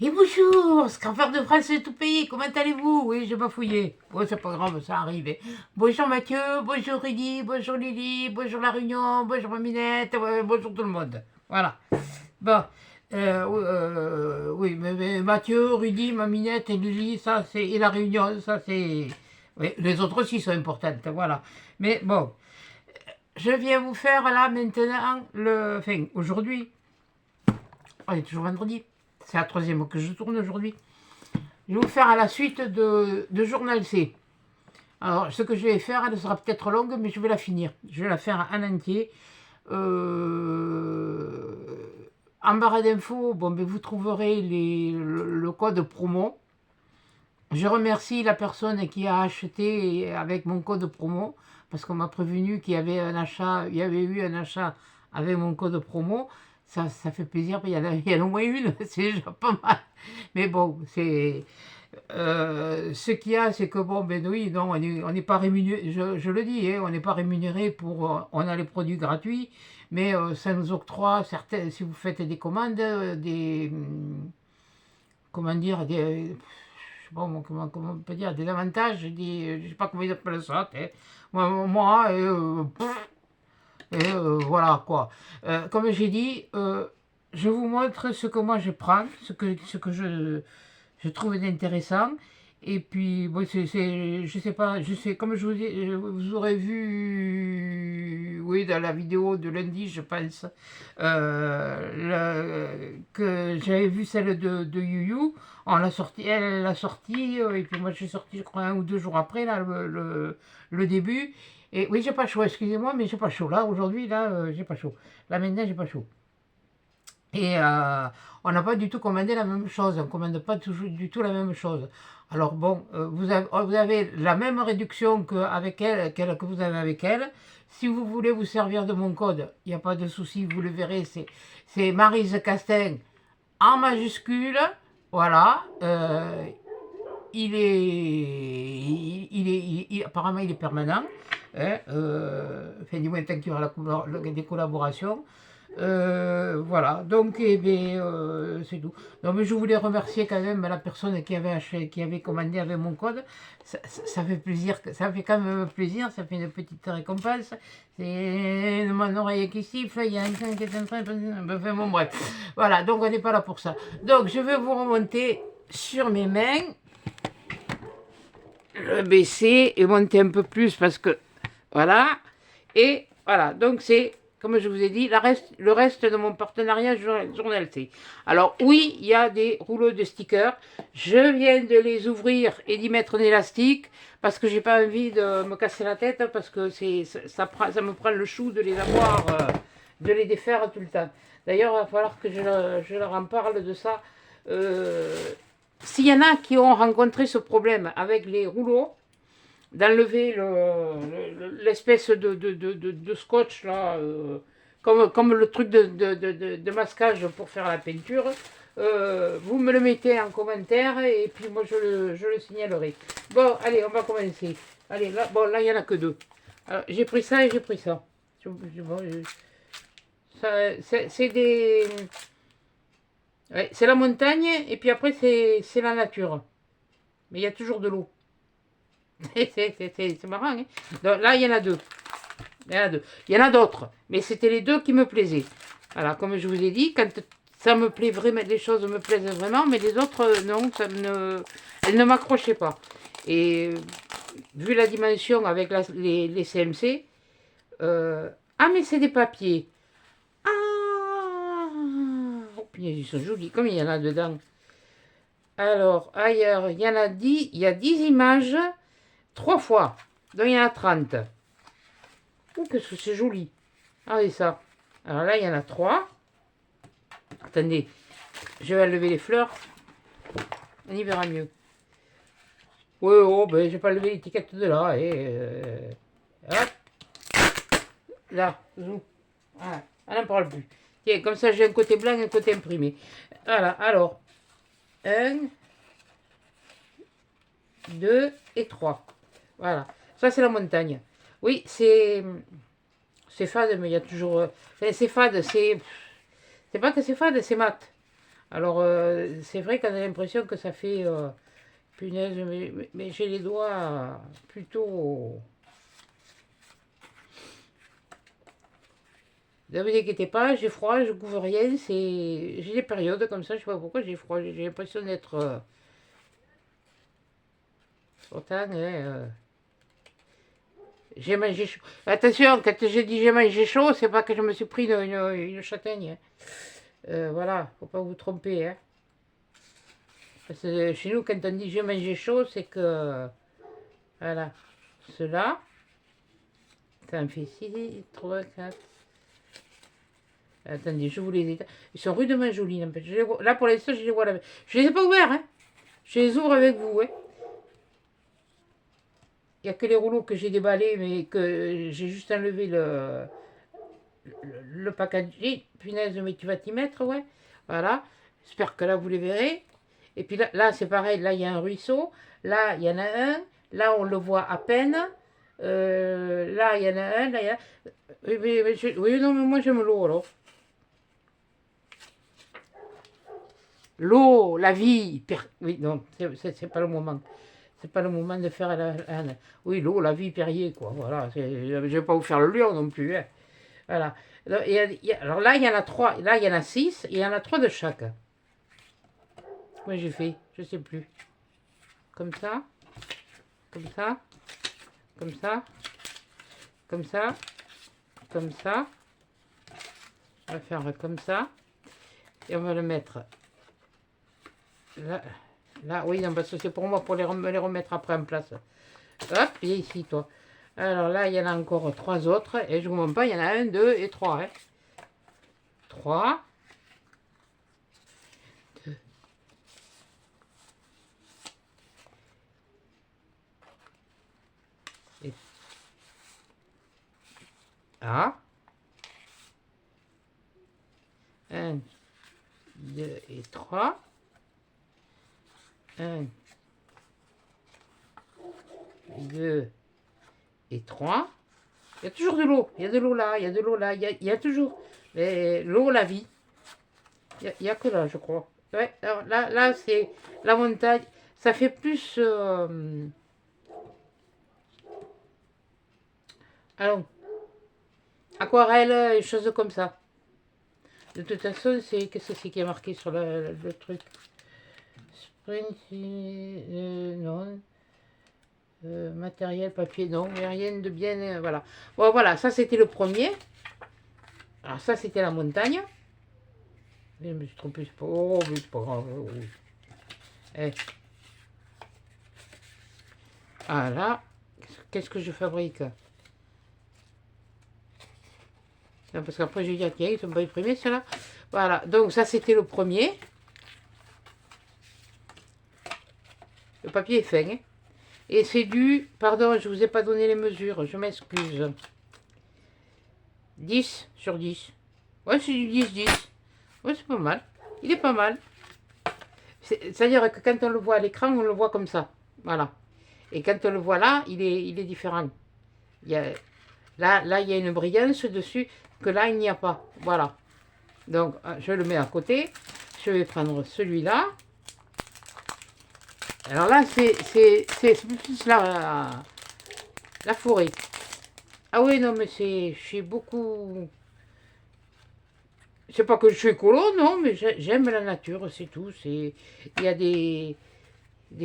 Et bonjour, Scarfer de France et tout pays, comment allez-vous? Oui, j'ai bafouillé. Bon, c'est pas grave, ça arrive. Bonjour Mathieu, bonjour Rudy, bonjour Lily, bonjour La Réunion, bonjour Maminette, bonjour tout le monde. Voilà. Bon, oui, mais Mathieu, Rudy, Maminette et Lily, ça c'est. Et La Réunion, ça c'est. Oui, les autres aussi sont importantes, voilà. Mais bon, je viens vous faire là maintenant le. Enfin, aujourd'hui, on est toujours vendredi. C'est la troisième que je tourne aujourd'hui. Je vais vous faire à la suite de Journal C. Alors, ce que je vais faire, elle sera peut-être longue, mais je vais la finir. Je vais la faire en entier. En barre d'infos, bon, ben, vous trouverez le code promo. Je remercie la personne qui a acheté avec mon code promo, parce qu'on m'a prévenu qu'il y avait un achat, il y avait eu un achat avec mon code promo. Ça fait plaisir, il y en a au moins une, c'est déjà pas mal. Mais bon, c'est. Ce qu'il y a, c'est que bon, ben oui, non, on n'est pas rémunéré, je le dis, hein, on n'est pas rémunéré pour. On a les produits gratuits, mais ça nous octroie certains. Si vous faites des commandes, des. Comment dire, des. Je sais pas comment on peut dire, des avantages, des. Je sais pas comment ils appellent ça, hein. Voilà quoi. Comme j'ai dit, je vous montre ce que moi je prends, ce que je trouve intéressant. Et puis, bon, je sais pas, je sais, comme je vous ai, vous aurez vu, oui, dans la vidéo de lundi, je pense, que j'avais vu celle de Yu. On l'a sorti, elle l'a sorti, et puis moi je suis sorti, je crois, un ou deux jours après, là, le début. Et oui, j'ai pas chaud, excusez-moi, mais j'ai pas chaud. Là, aujourd'hui, là, j'ai pas chaud. Là, maintenant, j'ai pas chaud. Et on n'a pas du tout commandé la même chose, on ne commande pas toujours, du tout la même chose. Alors bon, vous avez la même réduction qu'avec elle, que vous avez avec elle. Si vous voulez vous servir de mon code, il n'y a pas de souci, vous le verrez, c'est Maryse Castin en majuscule. Voilà. Apparemment, il est permanent. Hein, enfin, du moins, tant qu'il y aura des collaborations. Voilà, donc eh bien, c'est tout. Donc, mais je voulais remercier quand même la personne qui avait acheté, qui avait commandé avec mon code. Ça fait plaisir, ça fait quand même plaisir, ça fait une petite récompense. C'est mon oreille qui siffle, il y a un qui est en train de. Enfin bon, bref. Voilà, donc on n'est pas là pour ça. Donc je vais vous remonter sur mes mains, le baisser et monter un peu plus parce que. Voilà. Et voilà, donc c'est comme je vous ai dit, le reste de mon partenariat Journal C. Alors oui, il y a des rouleaux de stickers. Je viens de les ouvrir et d'y mettre un élastique parce que j'ai pas envie de me casser la tête parce que ça me prend le chou de les avoir, de les défaire tout le temps. D'ailleurs, il va falloir que je leur en parle de ça. S'il y en a qui ont rencontré ce problème avec les rouleaux, d'enlever l'espèce de scotch là, comme le truc de masquage pour faire la peinture, vous me le mettez en commentaire et puis moi je le signalerai. Bon, allez, on va commencer. Allez, là, bon, là il n'y en a que deux. J'ai pris ça et j'ai pris ça. Bon, c'est des. Ouais, c'est la montagne et puis après c'est la nature. Mais il y a toujours de l'eau. C'est marrant, hein. Donc, là, il y en a deux. Il y en a deux. Il y en a d'autres, mais c'était les deux qui me plaisaient. Voilà, comme je vous ai dit, quand ça me plaît vraiment, les choses me plaisent vraiment, mais les autres, non, elles ne m'accrochaient pas. Et vu la dimension avec les CMC, ah, mais c'est des papiers. Ah, oh, ils sont jolis, comme il y en a dedans. Alors, ailleurs, il y en a 10, il y a 10 images. 3 fois. Donc il y en a 30. Oh, qu'est-ce que c'est joli. Ah oui, ça. Alors là, il y en a 3. Attendez, je vais enlever les fleurs. On y verra mieux. Oui, oh, ben, je vais pas lever l'étiquette de là. Et, hop. Là, zoom. Voilà, on n'en parle plus. Tiens, comme ça, j'ai un côté blanc et un côté imprimé. Voilà, alors. 1, 2 et 3. Voilà. Ça, c'est la montagne. Oui, c'est fade, mais il y a toujours. Enfin, c'est fade, c'est pas que c'est fade, c'est mat. Alors, c'est vrai qu'on a l'impression que ça fait... punaise, mais j'ai les doigts plutôt... Ne vous inquiétez pas, j'ai froid, je couvre rien, j'ai des périodes comme ça, je sais pas pourquoi j'ai froid, j'ai l'impression d'être... pourtant, hein, j'ai mangé chaud. Attention, quand je dis j'ai mangé chaud, c'est pas que je me suis pris une châtaigne. Hein. Voilà, faut pas vous tromper. Hein. Parce que chez nous, quand on dit j'ai mangé chaud, c'est que... Voilà. Cela, ça en fait 6, 3, 4... Attendez, je vous les éteins. Ils sont rudement jolis. Là, pour l'instant, je les vois là. Je les ai pas ouverts, hein. Je les ouvre avec vous, hein. Il n'y a que les rouleaux que j'ai déballés, mais que j'ai juste enlevé le packaging. Punaise, mais tu vas t'y mettre, ouais. Voilà. J'espère que là, vous les verrez. Et puis là c'est pareil. Là, il y a un ruisseau. Là, il y en a un. Là, on le voit à peine. Là, il y en a un. Là, il y a... Oui, oui, non, mais moi, j'aime l'eau, alors. L'eau, la vie. Oui, non, c'est pas le moment. C'est pas le moment de faire oui, l'eau, la vie, Perrier, quoi. Voilà. Je vais pas vous faire le lion non plus. Hein. Voilà. Alors là, il y en a 3. Là, il y en a 6. Il y en a 3 de chaque. Comment j'ai fait? Je sais plus. Comme ça. Comme ça. Comme ça. Comme ça. Comme ça. On va faire comme ça. Et on va le mettre là. Là, oui, non, parce que c'est pour moi, pour les remettre après en place. Hop, et ici, toi. Alors là, il y en a encore 3 autres. Et je ne vous montre pas, il y en a 1, 2 et 3. Hein. 3. 2. Et... Ah. 1, 2 et 3. 1, 2 et 3. Il y a toujours de l'eau. Il y a de l'eau là, il y a de l'eau là. Il y a toujours l'eau, la vie. Il n'y a que là, je crois. Ouais, alors là c'est la montagne. Ça fait plus... allons, aquarelle et choses comme ça. De toute façon, qu'est-ce que c'est qui est marqué sur le truc? Sprint, non. Matériel, papier, non. Mais rien de bien, voilà. Bon, voilà, ça c'était le premier. Alors ça c'était la montagne. Je me suis trompé, c'est pas... Oh, mais c'est pas grave. Oh. Eh. Ah là, qu'est-ce que je fabrique? Non, parce qu'après je vais dire, tiens, ils ne sont pas imprimés ceux-là. Voilà, donc ça c'était le premier. Le papier est fin. Hein. Et c'est du... Pardon, je ne vous ai pas donné les mesures, je m'excuse. 10 sur 10. Ouais, c'est du 10-10. Ouais, c'est pas mal. Il est pas mal. C'est-à-dire que quand on le voit à l'écran, on le voit comme ça. Voilà. Et quand on le voit là, il est différent. Il y a, là, il y a une brillance dessus que là, il n'y a pas. Voilà. Donc, je le mets à côté. Je vais prendre celui-là. Alors là, c'est plus la forêt. Ah oui, non, mais je suis beaucoup... C'est pas que je suis écolo, non, mais j'aime la nature, c'est tout. Il y a des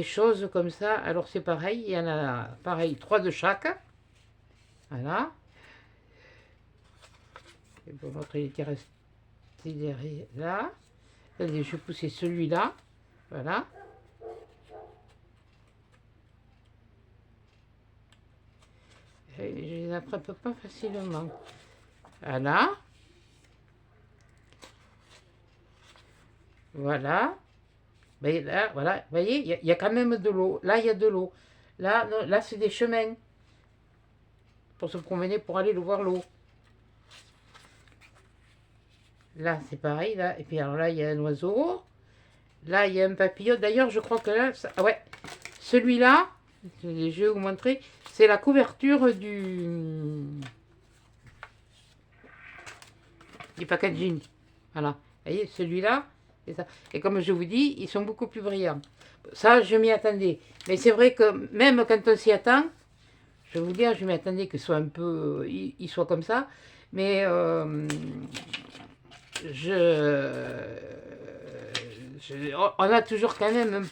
choses comme ça. Alors c'est pareil, il y en a pareil, 3 de chaque. Voilà. Et pour l'autre, il était resté derrière là. Attendez, je vais pousser celui-là. Voilà. Et je les attrape pas facilement. Voilà. Voilà. Mais là, voilà, vous voyez, il y a quand même de l'eau. Là, il y a de l'eau. Là, là c'est des chemins pour se promener, pour aller voir l'eau. Là, c'est pareil, là. Et puis, alors là, il y a un oiseau. Là, il y a un papillon. D'ailleurs, je crois que là, ah ouais, celui-là, je vais vous montrer, c'est la couverture du packaging. Voilà. Vous voyez, celui-là, Et comme je vous dis, ils sont beaucoup plus brillants. Ça, je m'y attendais. Mais c'est vrai que même quand on s'y attend, je vais vous dire, je m'y attendais que ce soit un peu, il soit comme ça. Mais on a toujours quand même un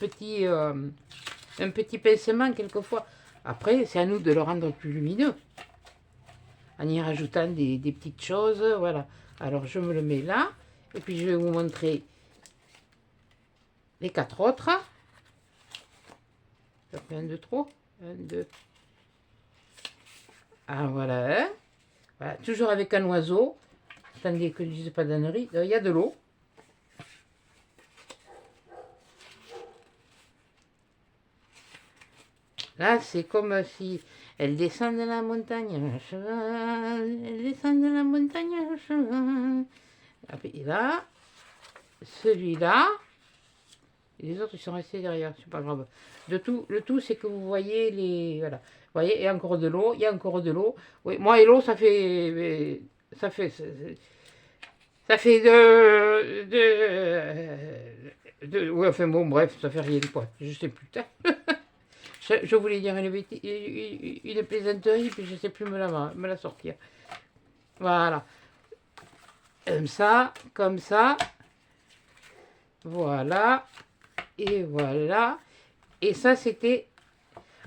petit pincement quelquefois. Après, c'est à nous de le rendre plus lumineux. En y rajoutant des petites choses, voilà. Alors, je me le mets là. Et puis, je vais vous montrer les 4 autres. Ça fait un de trop. Un, deux. Ah, voilà. Voilà. Toujours avec un oiseau. Attendez que je ne dise pas d'annerie. Il y a de l'eau. Là, c'est comme si elle descend de la montagne à cheval. Elle descend de la montagne à cheval. Et là, celui-là. Et les autres, ils sont restés derrière. C'est pas grave. Le tout, c'est que vous voyez les. Voilà. Vous voyez, il y a encore de l'eau. Il y a encore de l'eau. Oui, moi et l'eau, ça fait. Ça fait. Ça fait ouais, enfin bon, bref, ça fait rien quoi. Je sais plus. Je voulais dire une plaisanterie, puis je sais plus me la sortir. Voilà. Comme ça. Voilà. Et voilà. Et ça, c'était...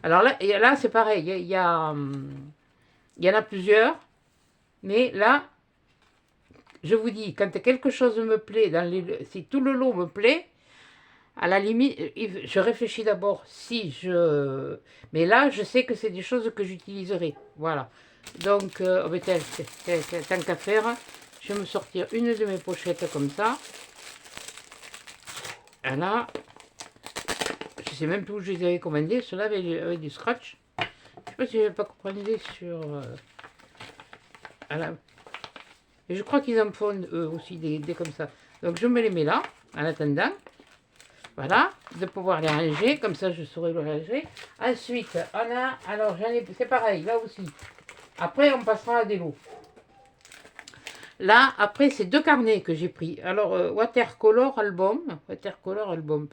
Alors là c'est pareil. Il y en a plusieurs. Mais là, je vous dis, quand quelque chose me plaît, si tout le lot me plaît, à la limite, je réfléchis d'abord si je... Mais là, je sais que c'est des choses que j'utiliserai. Voilà. Donc, tant qu'à faire, je vais me sortir une de mes pochettes comme ça. Voilà. Je sais même plus où je les avais commandées. Ceux-là avec du scratch. Je sais pas si je n'avais pas commandé sur... voilà. Et je crois qu'ils en font eux aussi des comme ça. Donc, je me les mets là, en attendant. Voilà, de pouvoir les ranger, comme ça je saurai le ranger. Ensuite, on a, alors c'est pareil, là aussi. Après, on passera à des lots. Là, après, c'est 2 carnets que j'ai pris. Alors, Watercolor Album. Watercolor Album.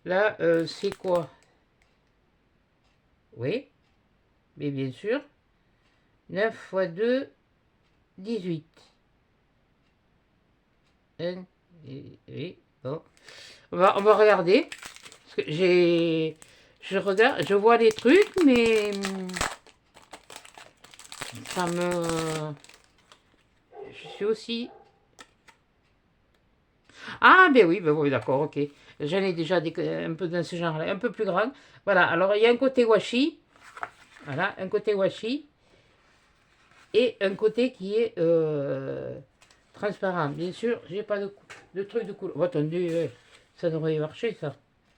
Là, c'est quoi? Oui, mais bien sûr. 9 x 2, 18. Oui, bon. On va regarder. Parce que je regarde, je vois les trucs, mais ça me... Je suis aussi... Ah, ben oui, d'accord, ok. J'en ai déjà un peu dans ce genre-là, un peu plus grand. Voilà, alors il y a un côté washi. Voilà, un côté washi. Et un côté qui est transparent. Bien sûr, j'ai pas de truc de couleur. Oh, attendez, ça devrait marcher, ça.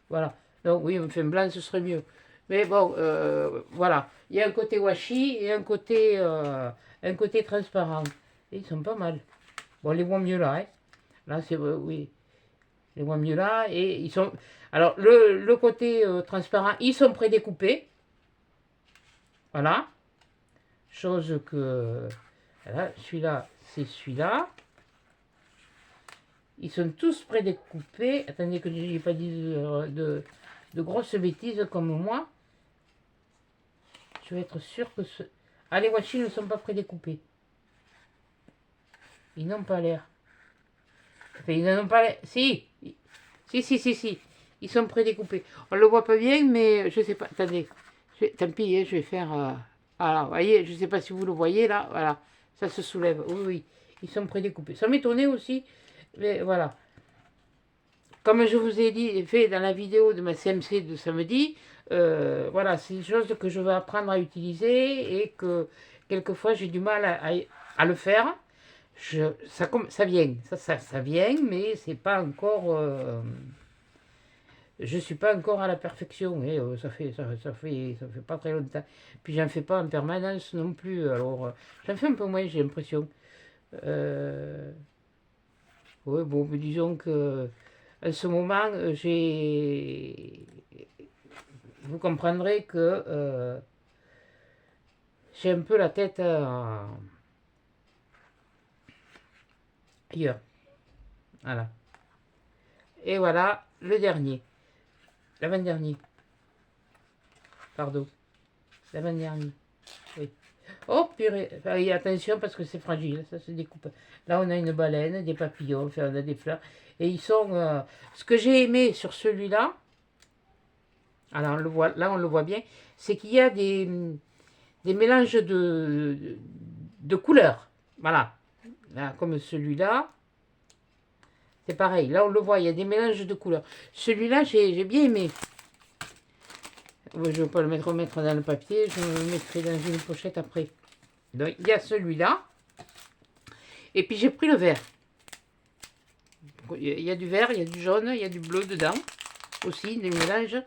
Voilà. Donc oui, on fait un blanc, ce serait mieux. Mais bon, voilà. Il y a un côté washi et un côté transparent. Et ils sont pas mal. Bon, les voit mieux là, hein. Là, c'est oui. Les voit mieux là. Et ils sont... Alors, le côté transparent, ils sont prédécoupés. Voilà. Chose que... Voilà, celui-là, c'est celui-là. Ils sont tous prédécoupés. Attendez que je n'ai pas dit de grosses bêtises comme moi. Je vais être sûr que ce... Ah, les washi ne sont pas prédécoupés. Ils n'ont pas l'air. Enfin, ils n'en ont pas l'air. Si. Si. Ils sont prédécoupés. On le voit pas bien, mais je sais pas. Attendez. Tant pis, hein, je vais faire... voilà, vous voyez, je ne sais pas si vous le voyez là. Voilà. Ça se soulève. Oui. Ils sont prédécoupés. Ça m'étonnait aussi. Mais voilà. Comme je vous ai dit, fait dans la vidéo de ma CMC de samedi, voilà, c'est une chose que je veux apprendre à utiliser et que quelquefois j'ai du mal à le faire. Ça vient, ça vient, mais c'est pas encore. Je suis pas encore à la perfection. Et, ça fait pas très longtemps. Puis j'en fais pas en permanence non plus. Alors j'en fais un peu moins, j'ai l'impression. Oui, bon, mais disons que en ce moment, vous comprendrez que j'ai un peu la tête ailleurs. Voilà. Et voilà le dernier. L'avant-dernier. Pardon. L'avant-dernier. Oui. Oh purée. Ah oui, attention parce que c'est fragile. Ça se découpe. Là, on a une baleine, des papillons, enfin, on a des fleurs. Et ils sont... Ce que j'ai aimé sur celui-là, alors on le voit, là on le voit bien, c'est qu'il y a des mélanges de couleurs. Voilà. Là, comme celui-là. C'est pareil. Là, on le voit, il y a des mélanges de couleurs. Celui-là, j'ai bien aimé. Je ne vais pas le remettre dans le papier. Je le mettrai dans une pochette après. Donc, il y a celui-là. Et puis, j'ai pris le vert. Il y a du vert, il y a du jaune, il y a du bleu dedans. Aussi, des mélanges.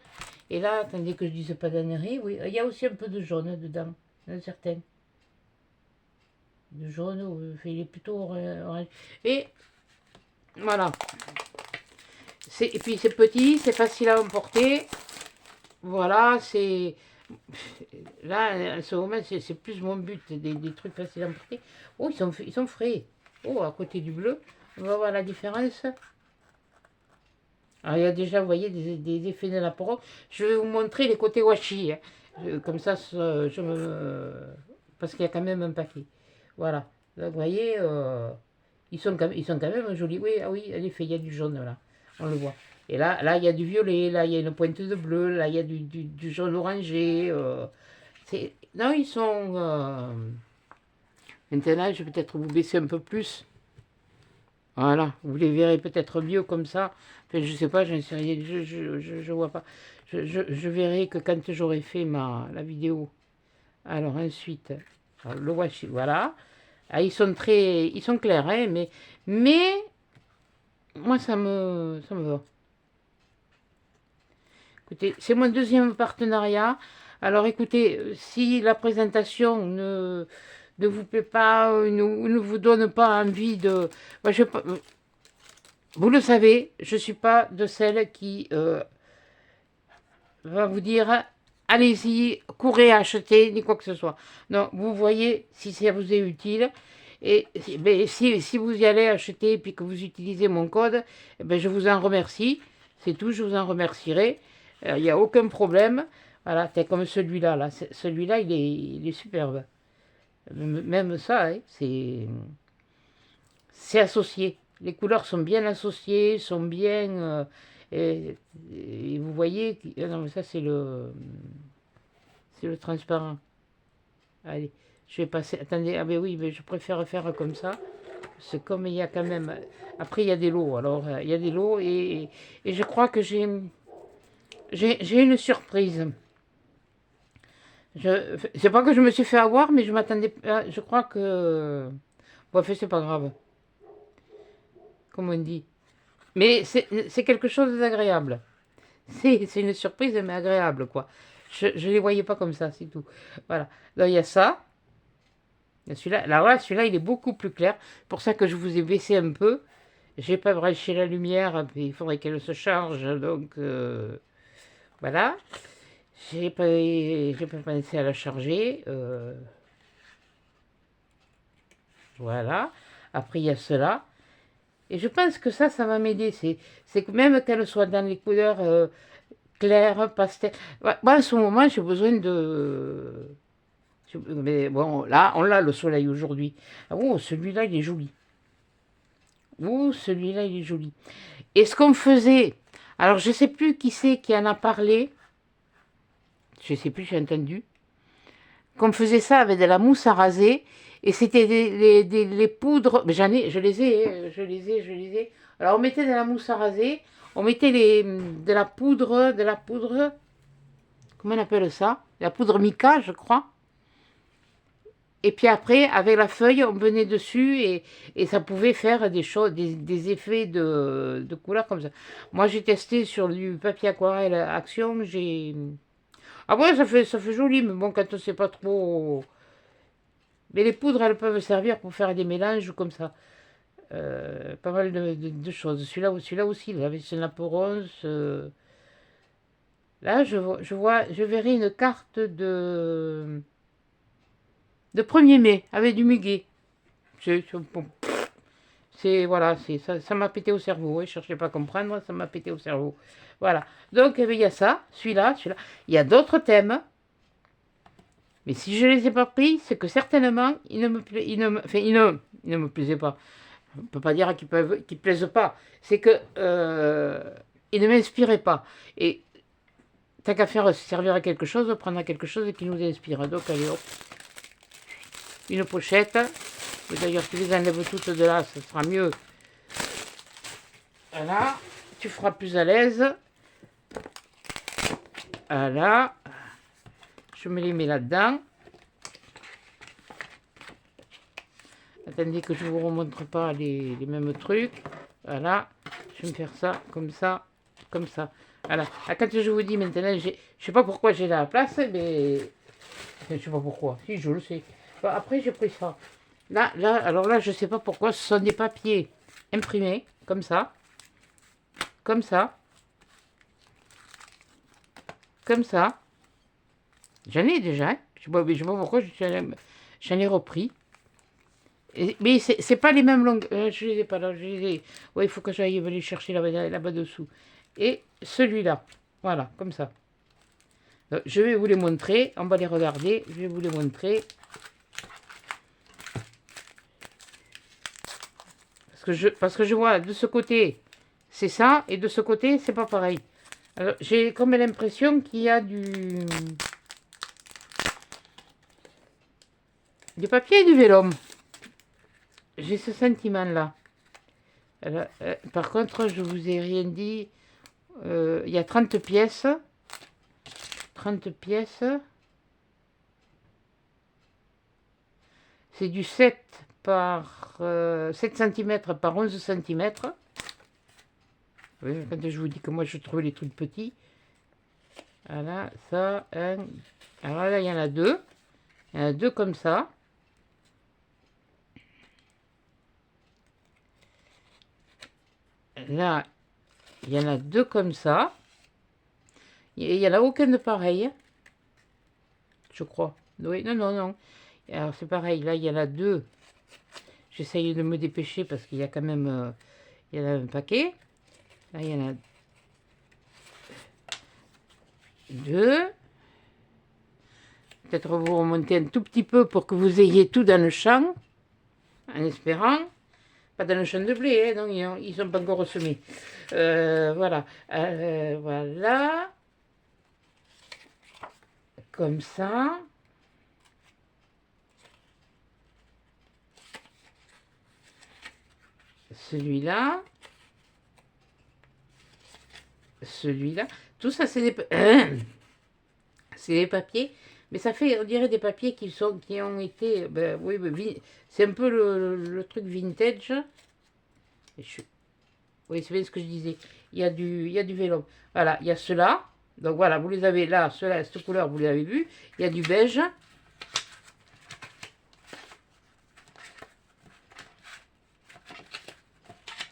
Et là, attendez que je ne dise pas d'annerie. Oui, il y a aussi un peu de jaune dedans. Certains. De jaune, il est plutôt orange. Et voilà. Et puis, c'est petit, c'est facile à emporter. Voilà, c'est... Là, en ce moment, c'est plus mon but, des trucs faciles à emporter. Oh, ils sont frais. Oh, à côté du bleu, on va voir la différence. Alors, il y a déjà, vous voyez, des effets de l'apéro. Je vais vous montrer les côtés washi. Hein. Comme ça, je me... Parce qu'il y a quand même un paquet. Voilà. Là, vous voyez, ils sont quand même jolis. Oui, ah oui, en effet, il y a du jaune, là. On le voit. Et là, il y a du violet, là, il y a une pointe de bleu, là, il y a du jaune orangé. Non, ils sont... Maintenant, je vais peut-être vous baisser un peu plus. Voilà, vous les verrez peut-être mieux comme ça. Enfin, je sais pas, j'en sais rien, je vois pas. Je verrai que quand j'aurai fait la vidéo. Alors ensuite, alors, le washi, voilà. Ah, ils sont clairs, hein, mais moi ça me va. Écoutez, c'est mon deuxième partenariat. Alors écoutez, si la présentation ne vous plaît pas, ne vous donne pas envie de... Moi, vous le savez, je ne suis pas de celle qui va vous dire allez-y, courez acheter, ni quoi que ce soit. Non, vous voyez si ça vous est utile. Et si vous y allez acheter et puis que vous utilisez mon code, eh ben, je vous en remercie. C'est tout, je vous en remercierai. Il n'y a aucun problème. Voilà, c'est comme celui-là. Là. Celui-là, il est superbe. Même ça, hein, c'est associé. Les couleurs sont bien associées, sont bien... et vous voyez... Non, mais ça, c'est le transparent. Allez, je vais passer... Attendez, ah ben oui, mais je préfère faire comme ça. C'est comme il y a quand même... Après, il y a des lots. Alors, il y a des lots et je crois que j'ai une surprise. C'est pas que je me suis fait avoir, mais je m'attendais... Je crois que... Bon, fait, c'est pas grave. Comme on dit. Mais c'est quelque chose d'agréable. C'est une surprise, mais agréable, quoi. Je ne les voyais pas comme ça, c'est tout. Voilà. Donc, il y a ça. Celui-là, là, voilà, celui-là, il est beaucoup plus clair. C'est pour ça que je vous ai baissé un peu. J'ai pas branché la lumière, mais il faudrait qu'elle se charge. Donc, voilà. J'ai pas pensé à la charger. Voilà. Après, il y a cela. Et je pense que ça va m'aider. C'est que même qu'elle soit dans les couleurs claires, pastel. Moi, en ce moment, j'ai besoin de... Mais bon, là, on l'a le soleil aujourd'hui. Ah, oh, celui-là, il est joli. Oh, celui-là, il est joli. Et ce qu'on faisait... Alors, je ne sais plus qui c'est qui en a parlé. Je ne sais plus, j'ai entendu. Qu'on faisait ça avec de la mousse à raser. Et c'était les poudres. Mais je les ai. Alors on mettait de la mousse à raser. On mettait de la poudre. Comment on appelle ça? De la poudre mica, je crois. Et puis après, avec la feuille, on venait dessus et ça pouvait faire des choses, des effets de couleur comme ça. Moi, j'ai testé sur du papier aquarelle Action. Ah ouais, ça fait joli, mais bon, quand on ne sait pas trop... Mais les poudres, elles peuvent servir pour faire des mélanges comme ça. Pas mal de choses. Celui-là aussi, là, avec ce naperon. Là, je verrai une carte de 1er mai, avec du muguet. C'est, voilà, ça m'a pété au cerveau. Ne cherchez pas à comprendre, ça m'a pété au cerveau. Voilà. Donc, eh bien, il y a ça, celui-là, celui-là. Il y a d'autres thèmes. Mais si je ne les ai pas pris, c'est que certainement, ils ne me, enfin, ils ne me plaisaient pas. On ne peut pas dire qu'ils ne plaisent pas. C'est que ils ne m'inspiraient pas. Et tant qu'à faire servir à quelque chose, prendre à quelque chose qui nous inspire. Donc, allez, hop, une pochette. D'ailleurs, tu les enlèves toutes de là, ça sera mieux. Voilà, tu feras plus à l'aise. Voilà, je me les mets là-dedans. Attendez que je ne vous remontre pas les mêmes trucs. Voilà, je vais me faire ça, comme ça, comme ça. Voilà, quand je vous dis maintenant, je ne sais pas pourquoi j'ai la place, mais... Je ne sais pas pourquoi, si je le sais. Bon, après, j'ai pris ça. Alors là, je ne sais pas pourquoi, ce sont des papiers imprimés, comme ça. Comme ça. Comme ça. J'en ai déjà, hein. Je ne sais pas pourquoi j'en ai repris. Mais c'est pas les mêmes longues. Je les ai pas là. Ouais, il faut que j'aille les chercher là-bas dessous. Et celui-là. Voilà, comme ça. Donc, je vais vous les montrer. On va les regarder. Je vais vous les montrer. Parce que je vois de ce côté, c'est ça. Et de ce côté, c'est pas pareil. Alors, j'ai comme l'impression qu'il y a du papier et du vélum. J'ai ce sentiment-là. Par contre, je vous ai rien dit. Il y a 30 pièces. 30 pièces. C'est du 7 par 7 cm par 11 cm. Oui, quand je vous dis que moi je trouve les trucs petits. Voilà, ça, un. Alors là, il y en a deux. Il y en a deux comme ça. Là, il y en a deux comme ça. Et il n'y en a aucun de pareil. Je crois. Oui, non, non, non. Alors c'est pareil, là, il y en a deux. J'essaye de me dépêcher parce qu'il y a quand même il y en a un paquet. Là, il y en a deux. Peut-être vous remonter un tout petit peu pour que vous ayez tout dans le champ. En espérant. Pas dans le champ de blé, hein, non, ils sont pas encore semés. Voilà. Voilà. Comme ça. Celui-là. Celui-là. Tout ça, c'est des papiers. Mais ça fait, on dirait des papiers qui ont été... Ben, oui, c'est un peu le truc vintage. Oui, c'est bien ce que je disais. Il y a du vélum. Voilà, il y a ceux-là. Donc voilà, vous les avez là, ceux-là, cette couleur, vous les avez vus. Il y a du beige.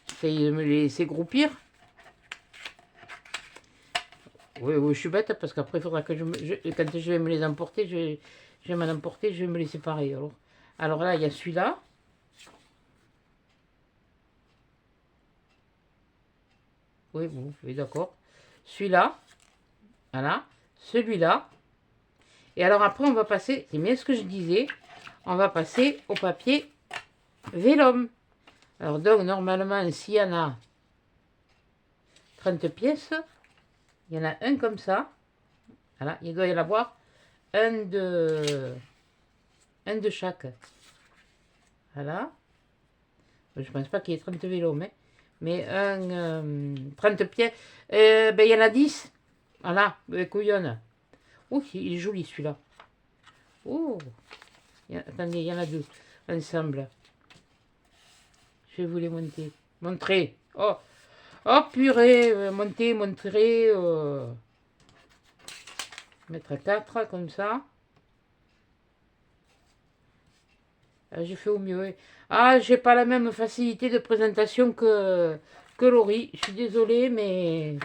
J'essaye de me les laisser groupir. Oui, oui, je suis bête parce qu'après, il faudra que quand je vais me les emporter, je vais m'en emporter, je vais me les séparer. Alors là, il y a celui-là. Oui, bon, oui, d'accord. Celui-là. Voilà. Celui-là. Et alors après, on va passer, c'est bien ce que je disais, on va passer au papier vélum. Alors donc, normalement, s'il y en a 30 pièces, il y en a un comme ça. Voilà, il doit y en avoir un de chaque. Voilà. Je ne pense pas qu'il y ait 30 vélos, mais 30 pièces. Ben, il y en a 10. Voilà, couillonne. Oh, il est joli celui-là. Oh, attendez, il y en a deux ensemble. Je vais vous les montrer. Oh, oh purée, montrer. Mettre à 4 comme ça. J'ai fait au mieux. Ah, j'ai pas la même facilité de présentation que Laurie. Je suis désolée, mais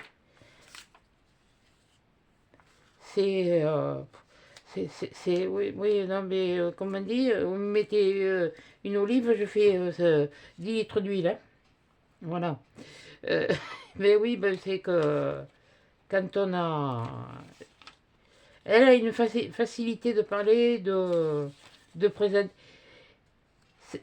Oui, oui, non, mais comme on dit, vous me mettez une olive, je fais 10 litres d'huile, hein. Voilà. Euh, mais oui, ben, c'est que quand on a... Elle a une facilité de parler, de présenter.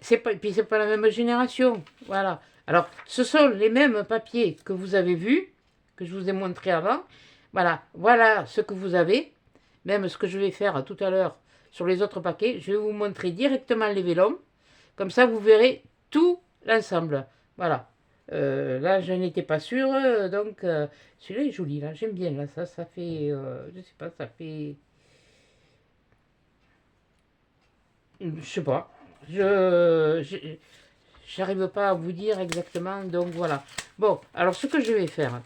C'est pas, puis c'est pas la même génération. Voilà. Alors, ce sont les mêmes papiers que vous avez vus, que je vous ai montré avant. Voilà. Voilà ce que vous avez. Même ce que je vais faire tout à l'heure sur les autres paquets. Je vais vous montrer directement les vélums. Comme ça, vous verrez tout l'ensemble. Voilà. Là, je n'étais pas sûre. Donc, celui-là est joli. Là, j'aime bien. Là, ça fait... je sais pas, ça fait... Je sais pas. J'arrive pas à vous dire exactement. Donc, voilà. Bon, alors, ce que je vais faire.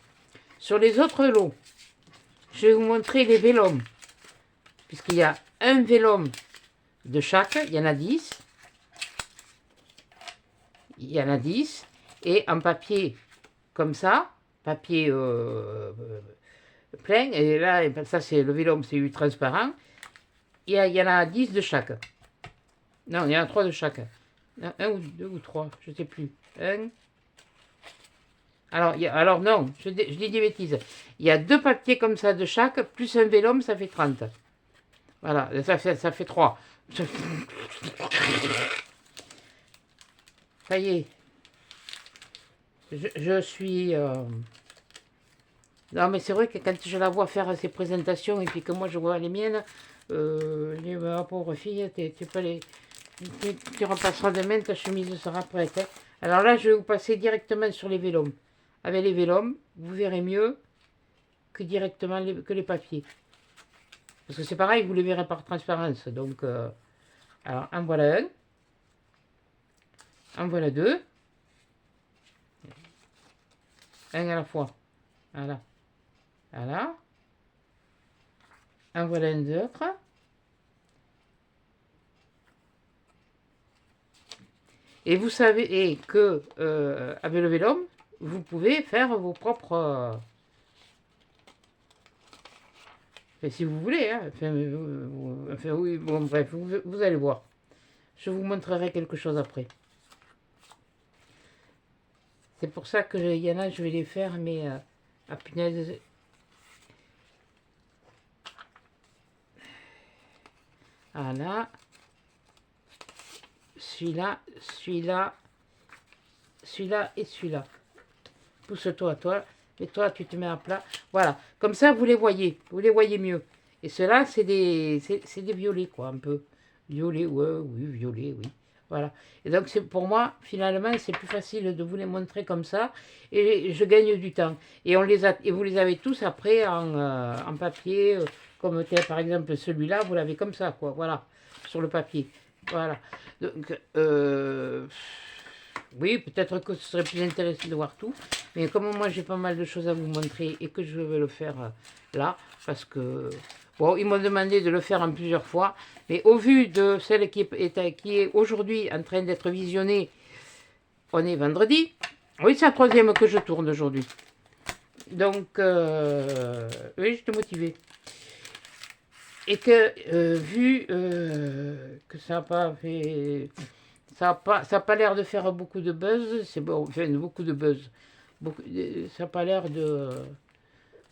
Sur les autres lots, je vais vous montrer les vélums. Puisqu'il y a un vélum de chaque. Il y en a 10. Il y en a 10. Et en papier comme ça, papier plein, et là, ça c'est le vélum, c'est eu transparent. Il y en a 10 de chaque. Non, il y en a 3 de chaque. Non, un ou deux ou trois, je ne sais plus. Un. Alors non, je dis des bêtises. Il y a 2 papiers comme ça de chaque, plus un vélum, ça fait 30. Voilà, ça fait 3. Ça y est. Je suis... Non, mais c'est vrai que quand je la vois faire ses présentations et puis que moi je vois les miennes, je dis, ma pauvre fille, tu repasseras demain, ta chemise sera prête, hein. Alors là, je vais vous passer directement sur les vélums. Avec les vélums, vous verrez mieux que directement que les papiers. Parce que c'est pareil, vous les verrez par transparence. Donc, alors, en voilà un. En voilà deux. Un à la fois. Voilà. Voilà. En voilà un autre. Et vous savez que avec le vélum, vous pouvez faire vos propres... enfin, si vous voulez, hein. Enfin, oui, bon, bref, vous allez voir. Je vous montrerai quelque chose après. C'est pour ça que il y en a, je vais les faire, mais à punaise. Voilà. Celui-là, celui-là, celui-là et celui-là. Pousse-toi, toi. Et toi, tu te mets à plat. Voilà. Comme ça, vous les voyez. Vous les voyez mieux. Et ceux-là, c'est des violets, quoi, un peu. Violet, ouais, oui, violet, oui. Voilà. Et donc, pour moi, finalement, c'est plus facile de vous les montrer comme ça. Et je gagne du temps. Et, et vous les avez tous après en papier. Comme par exemple celui-là, vous l'avez comme ça, quoi. Voilà. Sur le papier. Voilà. Donc, oui, peut-être que ce serait plus intéressant de voir tout. Mais comme moi, j'ai pas mal de choses à vous montrer et que je vais le faire là, parce que... Bon, ils m'ont demandé de le faire en plusieurs fois. Mais au vu de celle qui est aujourd'hui en train d'être visionnée, on est vendredi. Oui, c'est la troisième que je tourne aujourd'hui. Donc, oui, j'étais motivée. Et que, vu que ça n'a pas fait... Ça n'a pas l'air de faire beaucoup de buzz. C'est bon, enfin, beaucoup de buzz. Ça n'a pas l'air de...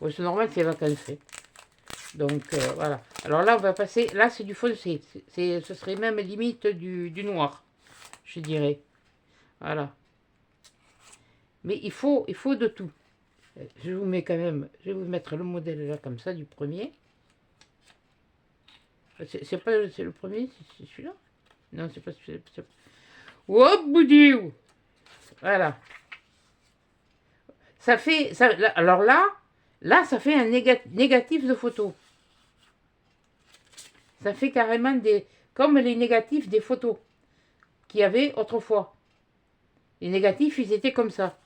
Ouais, c'est normal, c'est vacances. Donc, voilà. Alors là, on va passer... Là, c'est du foncé. Ce serait même limite du noir, je dirais. Voilà. Mais il faut de tout. Je vous mets quand même... Je vais vous mettre le modèle là, comme ça, du premier. C'est pas c'est le premier, c'est celui-là? Non, c'est pas celui-là. Hop, boudiou! Voilà. Ça fait... Ça, alors là, ça fait un négatif de photo. Ça fait carrément comme les négatifs des photos qu'il y avait autrefois. Les négatifs, ils étaient comme ça.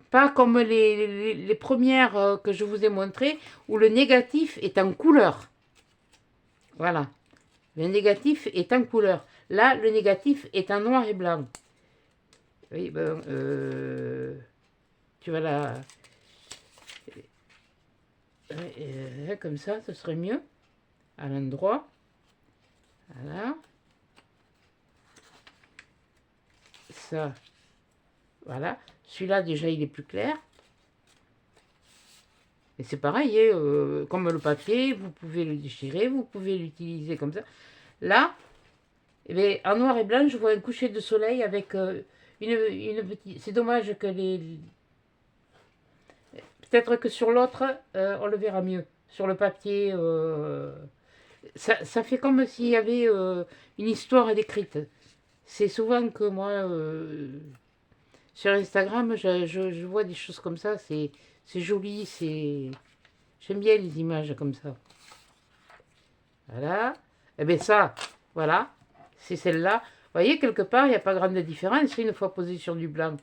Pas comme les premières que je vous ai montrées, où le négatif est en couleur. Voilà. Le négatif est en couleur. Là, le négatif est en noir et blanc. Oui, ben, tu vas la... Comme ça, ce serait mieux. À l'endroit. Voilà. Ça. Voilà. Celui-là, déjà, il est plus clair. Et c'est pareil, hein, comme le papier, vous pouvez le déchirer, vous pouvez l'utiliser comme ça. Là, eh bien, en noir et blanc, je vois un coucher de soleil avec une petite... C'est dommage que les... Peut-être que sur l'autre, on le verra mieux. Sur le papier, ça fait comme s'il y avait une histoire décrite. C'est souvent que moi, sur Instagram, je vois des choses comme ça. C'est joli, c'est... J'aime bien les images comme ça. Voilà. Et bien ça, voilà, c'est celle-là. Vous voyez, quelque part, il n'y a pas grande différence une fois posé sur du blanc.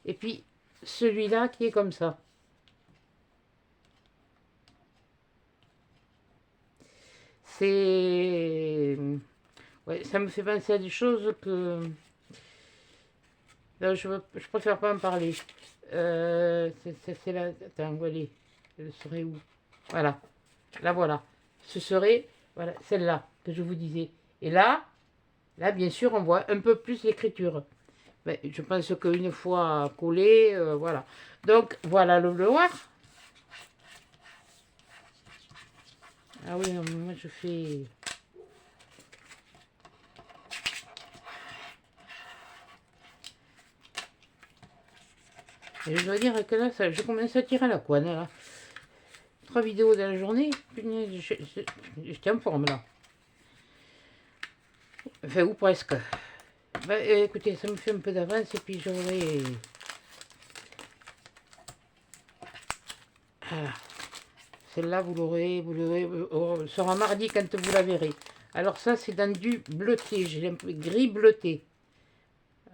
Et puis, celui-là qui est comme ça. C'est... Ouais, ça me fait penser à des choses que... Là, je préfère pas en parler. C'est là... Attends, où elle est? Elle serait où? Voilà. Là, voilà. Ce serait, voilà, celle-là que je vous disais. Et là, bien sûr, on voit un peu plus l'écriture. Mais je pense qu'une fois collé, voilà. Donc, voilà le noir. Ah oui, non, moi je fais... Et je dois dire que là, je commence à tirer à la couenne, là. 3 vidéos dans la journée, punaise, je tiens en forme, là. Enfin, ou presque. Bah, écoutez, ça me fait un peu d'avance, et puis j'aurai... Voilà. Celle-là, vous l'aurez, sera mardi quand vous la verrez. Alors ça, c'est dans du bleuté, j'ai un peu gris bleuté.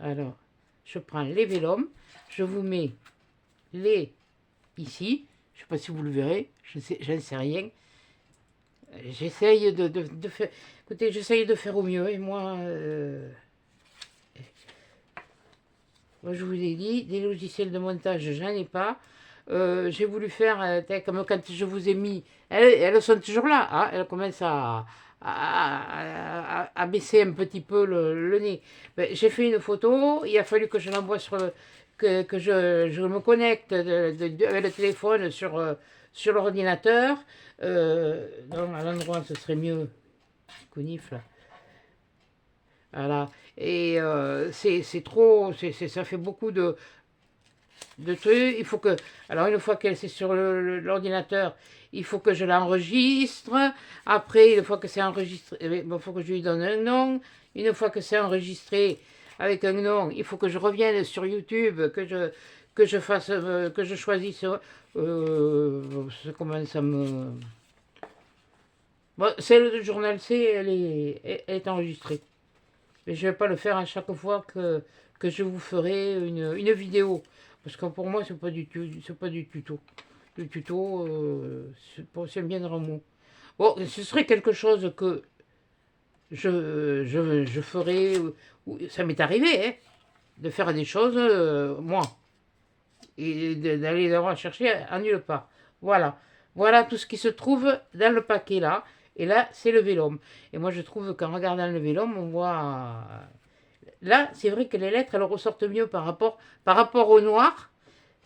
Alors, je prends les vélums, je vous mets les ici. Je ne sais pas si vous le verrez, je ne sais rien. J'essaye de faire... Écoutez, j'essaye de faire au mieux, et moi... Moi, je vous ai dit, des logiciels de montage, j'en ai pas. J'ai voulu faire, comme quand je vous ai mis, elles sont toujours là, hein, elles commencent à baisser un petit peu le nez. Ben, j'ai fait une photo, il a fallu que je l'envoie sur que je me connecte avec le téléphone sur l'ordinateur. Non, à l'endroit, ce serait mieux. Conif, là. Voilà. Et c'est trop, ça fait beaucoup de trucs. Il faut que, alors une fois qu'elle c'est sur l'ordinateur, il faut que je l'enregistre. Après, une fois que c'est enregistré, il faut que je lui donne un nom. Une fois que c'est enregistré avec un nom, il faut que je revienne sur YouTube, que je fasse, que je choisisse. Ça commence à me... Bon, celle du journal C, elle est enregistrée. Mais je ne vais pas le faire à chaque fois que je vous ferai une vidéo. Parce que pour moi, c'est pas pas du tuto. Le tuto, c'est bien grand mot. Bon, ce serait quelque chose que je ferai. Ça m'est arrivé, hein, de faire des choses, moi. Et d'aller devoir chercher à nulle part. Voilà. Voilà tout ce qui se trouve dans le paquet là. Et là, c'est le vélum. Et moi, je trouve qu'en regardant le vélum, on voit... Là, c'est vrai que les lettres, elles ressortent mieux par rapport au noir.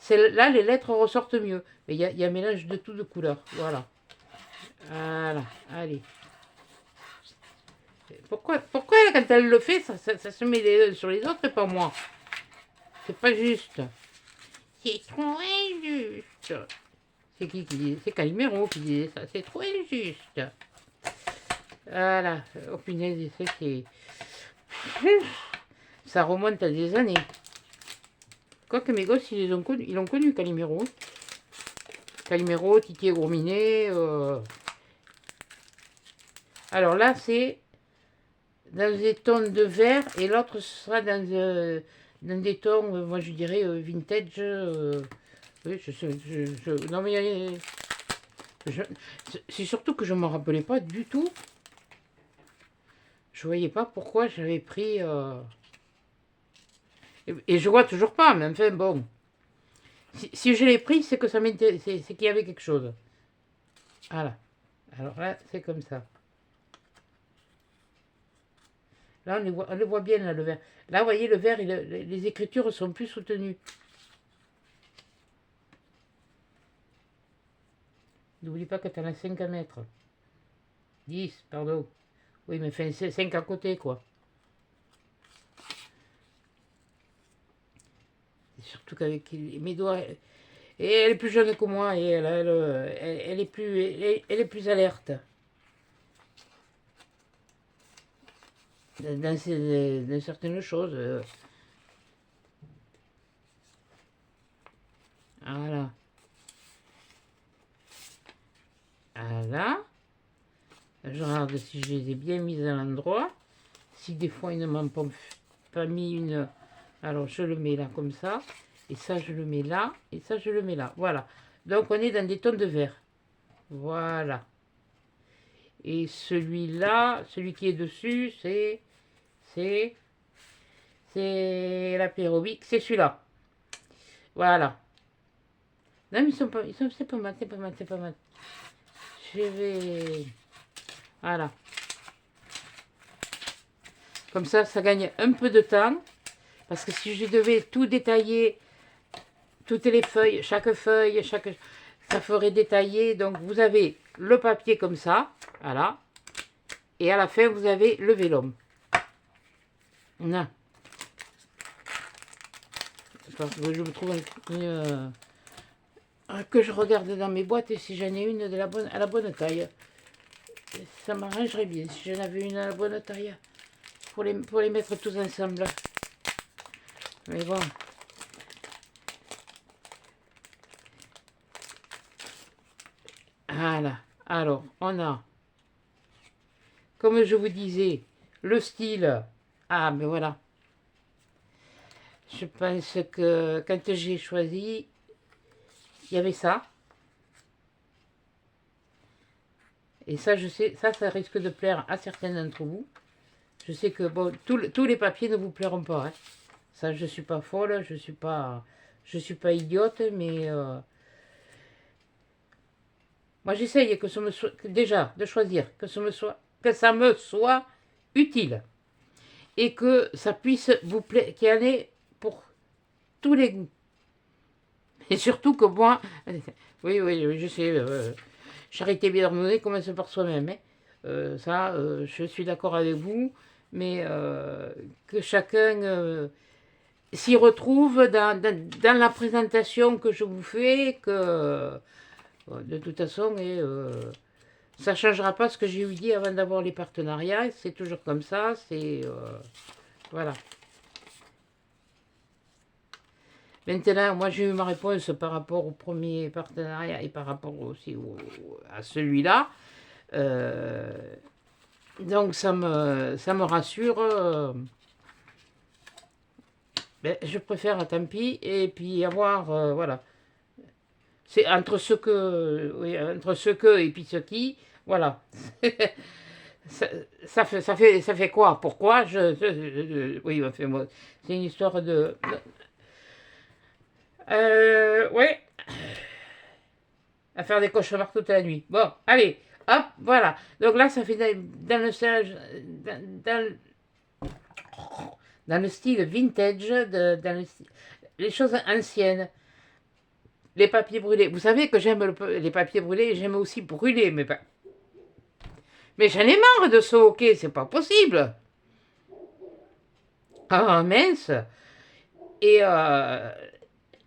Là, les lettres ressortent mieux. Mais il y a un mélange de tout de couleurs. Voilà. Voilà. Allez. Pourquoi quand elle le fait, ça se met les uns sur les autres et pas moi? C'est pas juste. C'est trop injuste. C'est qui dit? C'est Calimero qui disait ça. C'est trop injuste. Voilà. Oh punaise, c'est... Ça remonte à des années. Quoique mes gosses, ils l'ont connu, Calimero. Calimero, Titi et Gourminet. Alors là, c'est dans des tons de vert et l'autre sera dans des tons, moi je dirais vintage. Oui, non mais c'est surtout que je ne me rappelais pas du tout. Je voyais pas pourquoi j'avais pris... Et je vois toujours pas, mais enfin bon. Si je l'ai pris, c'est que ça m'intéresse, c'est qu'il y avait quelque chose. Voilà. Alors là, c'est comme ça. Là, on le voit bien, là, le vert. Là, vous voyez, le vert, les écritures sont plus soutenues. N'oublie pas que tu en as 5 à mettre. 10, pardon. Oui, mais enfin, 5 à côté, quoi. Et surtout qu'avec mes doigts... Et elle est plus jeune que moi et elle est plus alerte dans certaines choses. Voilà. Voilà. Je regarde si je les ai bien mises à l'endroit. Si des fois ils ne m'ont pas mis une... Alors je le mets là comme ça. Et ça je le mets là. Et ça je le mets là. Voilà. Donc on est dans des tons de vert. Voilà. Et celui-là, celui qui est dessus, c'est l'apérobique, c'est celui-là. Voilà. Non, mais c'est pas mal, c'est pas mal, c'est pas mal. Je vais... Voilà. Comme ça gagne un peu de temps. Parce que si je devais tout détailler, toutes les feuilles, chaque feuille, ça ferait détailler. Donc vous avez le papier comme ça, voilà. Et à la fin, vous avez le vélum. Non. Parce que je me trouve que je regarde dans mes boîtes et si j'en ai une à la bonne taille. Ça m'arrangerait bien si j'en avais une à la bonne taille. Pour les mettre tous ensemble. Mais bon. Voilà. Alors, on a, comme je vous disais, le style. Ah, mais voilà. Je pense que quand j'ai choisi, il y avait ça. Et ça, je sais, ça risque de plaire à certains d'entre vous. Je sais que bon, tous les papiers ne vous plairont pas. Hein. Ça, je suis pas folle, je suis pas idiote, mais moi j'essaye que ça me soit déjà de choisir que ça me soit utile et que ça puisse vous plaire, qu'il y en ait pour tous les goûts. Et surtout que moi, oui, je sais, charité bien ordonnée commence par soi-même. Hein. Je suis d'accord avec vous, mais que chacun s'y retrouve dans la présentation que je vous fais, que de toute façon, ça ne changera pas ce que j'ai eu dit avant d'avoir les partenariats, c'est toujours comme ça, voilà. Maintenant, moi j'ai eu ma réponse par rapport au premier partenariat et par rapport aussi à celui-là. Donc ça me rassure. Je préfère, tant pis, et puis avoir, voilà. C'est entre ce que et puis ce qui, voilà. ça fait quoi? Pourquoi? Oui, enfin, moi, c'est une histoire de... ouais. À faire des cauchemars toute la nuit. Bon, allez, hop, voilà. Donc là, ça fait dans le stage, dans le style vintage, les choses anciennes. Les papiers brûlés. Vous savez que j'aime les papiers brûlés, j'aime aussi brûler mes papiers. Mais j'en ai marre de ce hockey, c'est pas possible. Ah mince. Et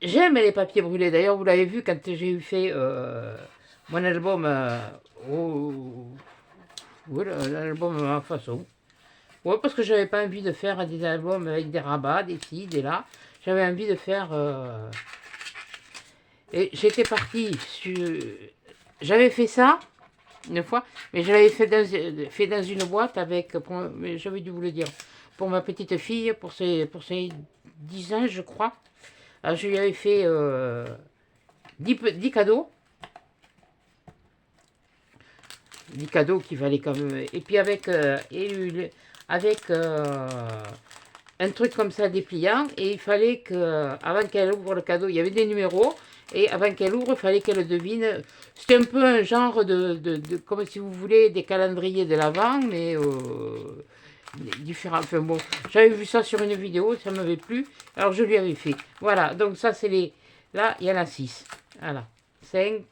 j'aime les papiers brûlés. D'ailleurs, vous l'avez vu quand j'ai fait mon album, l'album à ma façon. Ouais, parce que j'avais pas envie de faire des albums avec des rabats, des ci, des là. J'avais envie de faire... Et j'étais partie sur... J'avais fait ça une fois, mais je l'avais fait dans une boîte avec... J'avais dû vous le dire. Pour ma petite fille, pour ses 10 ans, je crois. Alors, je lui avais fait 10 cadeaux. 10 cadeaux qui valaient quand même... Et puis avec un truc comme ça dépliant. Et il fallait que, avant qu'elle ouvre le cadeau, il y avait des numéros. Et avant qu'elle ouvre, il fallait qu'elle devine. C'était un peu un genre comme si vous voulez, des calendriers de l'Avent, mais différents. Enfin bon, j'avais vu ça sur une vidéo, ça m'avait plu. Alors je lui avais fait. Voilà, donc ça c'est les... Là, il y en a 6. Voilà, 5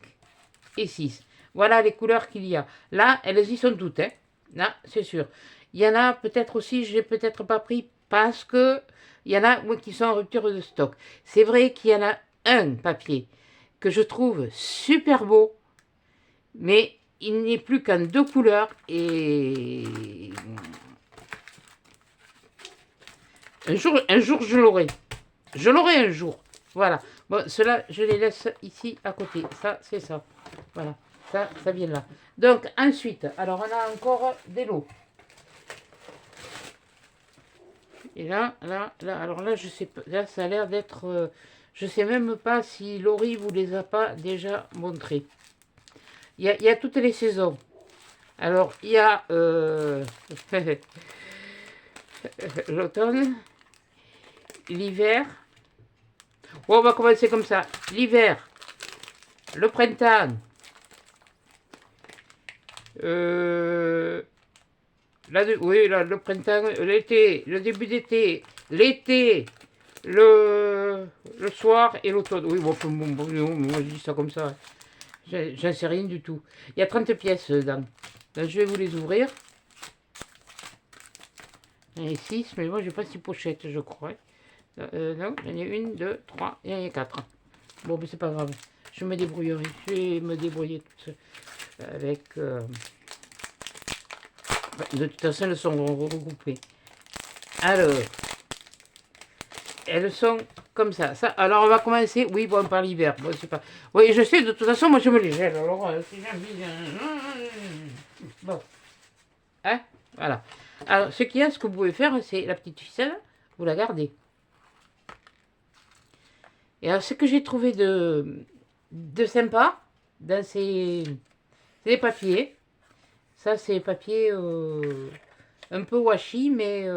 et 6. Voilà les couleurs qu'il y a. Là, elles y sont toutes, hein. Là, c'est sûr. Il y en a peut-être aussi, je n'ai peut-être pas pris parce que il y en a qui sont en rupture de stock. C'est vrai qu'il y en a un papier que je trouve super beau, mais il n'est plus qu'en 2 couleurs et un jour je l'aurai. Je l'aurai un jour. Voilà. Bon, ceux-là, je les laisse ici à côté. Ça, c'est ça. Voilà. Ça vient là. Donc, ensuite, alors on a encore des lots. Et là, alors là, je sais pas, là, ça a l'air d'être... je sais même pas si Laurie vous les a pas déjà montrés. Il y a toutes les saisons. Alors, il y a l'automne, l'hiver. Bon, on va commencer comme ça. L'hiver, le printemps, oui, là, le printemps, l'été, le début d'été, l'été, le soir et l'automne. Oui, bon, moi je dis ça comme ça. J'en sais rien du tout. Il y a 30 pièces dedans. Donc, je vais vous les ouvrir. Il y en a 6, mais moi, j'ai pas 6 pochettes, je crois. Non, il y en a 1, 2, 3, et il y en a 4. Bon, mais c'est pas grave. Je me débrouillerai. Je vais me débrouiller toute seule. Avec... de toute façon, elles sont regroupées. Alors, elles sont comme ça. Alors, on va commencer. Oui, bon, par l'hiver. Bon, c'est pas... Oui, je sais, de toute façon, moi, je me les gèle. Alors, si j'ai envie... Bon. Hein? Voilà. Alors, ce qu'il y a, ce que vous pouvez faire, c'est la petite ficelle. Vous la gardez. Et alors, ce que j'ai trouvé de sympa dans ces papiers, ça, c'est papier un peu washi, mais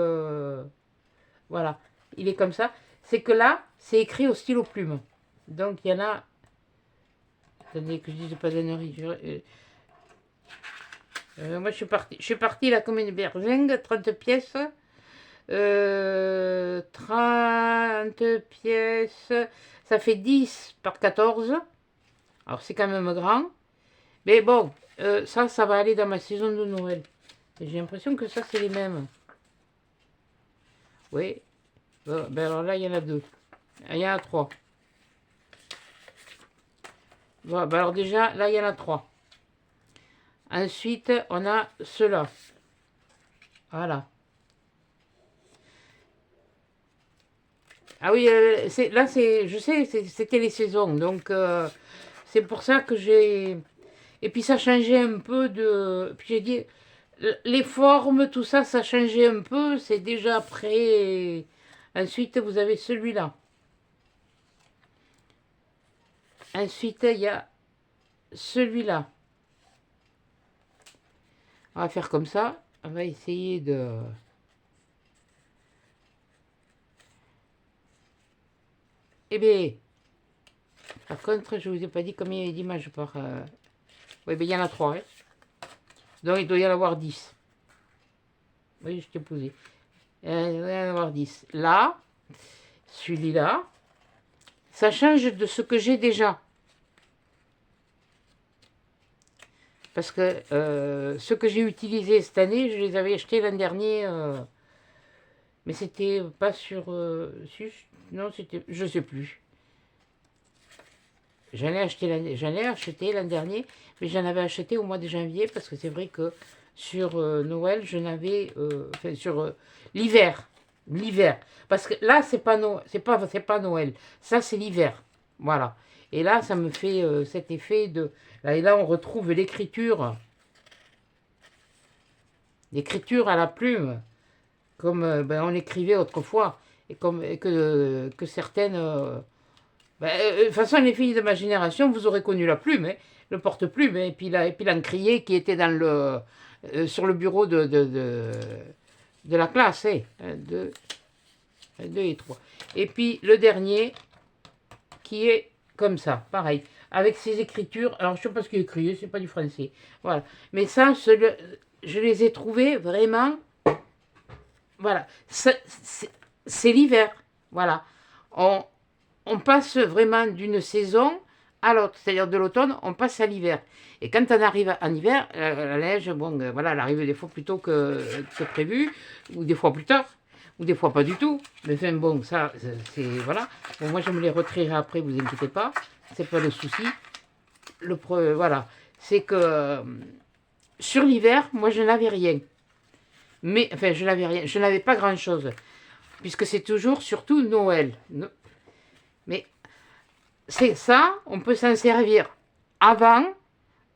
voilà. Il est comme ça. C'est que là, c'est écrit au stylo plume. Donc, il y en a... Attendez que je dise pas d'annerie. Moi, je suis partie là comme une berzingue, 30 pièces. 30 pièces, ça fait 10 par 14. Alors, c'est quand même grand. Mais bon, ça va aller dans ma saison de Noël. J'ai l'impression que ça, c'est les mêmes. Oui. Bon, ben alors là, il y en a 2. Il y en a 3. Bon, ben alors déjà, là, il y en a 3. Ensuite, on a ceux-là. Voilà. Ah oui, là, je sais, c'était les saisons. Donc, c'est pour ça que j'ai... Et puis, ça changeait un peu de... Puis, j'ai dit, les formes, tout ça, ça changeait un peu. C'est déjà prêt. Ensuite, vous avez celui-là. Ensuite, il y a celui-là. On va faire comme ça. On va essayer de... Eh bien, par contre, je ne vous ai pas dit combien il y a d'images par... Oui, ben il y en a 3. Hein. Donc, il doit y en avoir 10. Oui, je t'ai posé. Il doit y en avoir 10. Là, celui-là, ça change de ce que j'ai déjà. Parce que ce que j'ai utilisé cette année, je les avais achetés l'an dernier. Mais c'était pas sur... non, c'était... Je sais plus. J'en ai acheté l'an dernier, mais j'en avais acheté au mois de janvier parce que c'est vrai que sur Noël, je n'avais... enfin, sur l'hiver. L'hiver. Parce que là, c'est pas Noël. Ça, c'est l'hiver. Voilà. Et là, ça me fait cet effet de... Là, et là, on retrouve l'écriture. L'écriture à la plume. Comme ben, on écrivait autrefois. Et que certaines... de toute façon, les filles de ma génération, vous aurez connu la plume, hein, le porte-plume, hein, et puis l'encrier qui était sur le bureau de la classe. Hein, 2 et 3. Et puis le dernier, qui est comme ça, pareil, avec ces écritures. Alors, je sais pas ce qu'il est écrit, c'est pas du français. Voilà. Mais ça, je les ai trouvés vraiment. Voilà. C'est l'hiver. Voilà. On passe vraiment d'une saison à l'autre. C'est-à-dire de l'automne, on passe à l'hiver. Et quand on arrive en hiver, la neige, bon, voilà, elle arrive des fois plus tôt que prévu, ou des fois plus tard, ou des fois pas du tout. Mais enfin, bon, ça, c'est. Voilà. Bon, moi, je me les retirerai après, vous inquiétez pas. C'est pas le souci. Voilà. C'est que sur l'hiver, moi, je n'avais rien. Mais, enfin, je n'avais rien. Je n'avais pas grand-chose. Puisque c'est toujours, surtout, Noël. Mais c'est ça, on peut s'en servir avant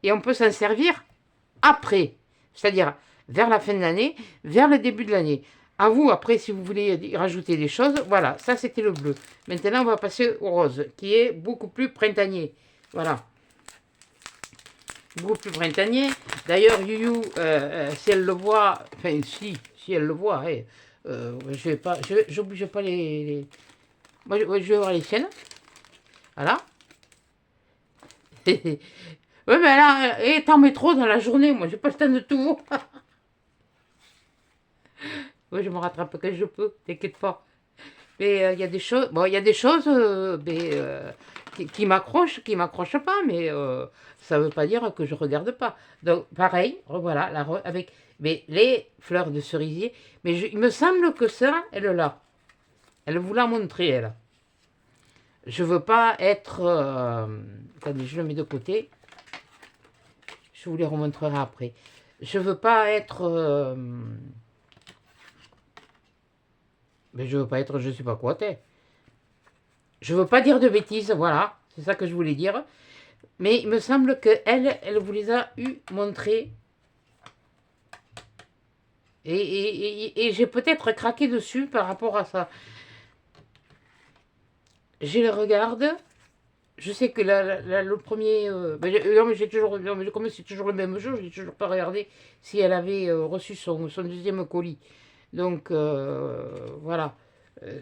et on peut s'en servir après. C'est-à-dire vers la fin de l'année, vers le début de l'année. À vous, après, si vous voulez rajouter des choses, voilà, ça c'était le bleu. Maintenant, on va passer au rose, qui est beaucoup plus printanier. Voilà. Beaucoup plus printanier. D'ailleurs, Youyou, si elle le voit, enfin, si elle le voit, je vais pas, j'oblige pas Moi, je vais voir les siennes. Voilà. Ouais, mais là, t'en mets trop dans la journée, moi, j'ai pas le temps de tout voir. Ouais, je me rattrape quand je peux, t'inquiète pas. Mais il y a des choses, bon, il y a des choses qui m'accrochent pas, mais ça veut pas dire que je regarde pas. Donc, pareil, voilà, avec mais les fleurs de cerisier, mais il me semble que ça, elle l'a. Elle vous l'a montré, elle. Je veux pas être... attendez, je le mets de côté. Je vous les remontrerai après. Je veux pas être... mais je veux pas être je sais pas quoi, t'es. Je veux pas dire de bêtises, voilà. C'est ça que je voulais dire. Mais il me semble que elle vous les a eu montrés. Et j'ai peut-être craqué dessus par rapport à ça. Je les regarde. Je sais que le premier... non, mais j'ai toujours... Non, mais comme c'est toujours le même jour, je n'ai toujours pas regardé si elle avait reçu son deuxième colis. Donc, voilà.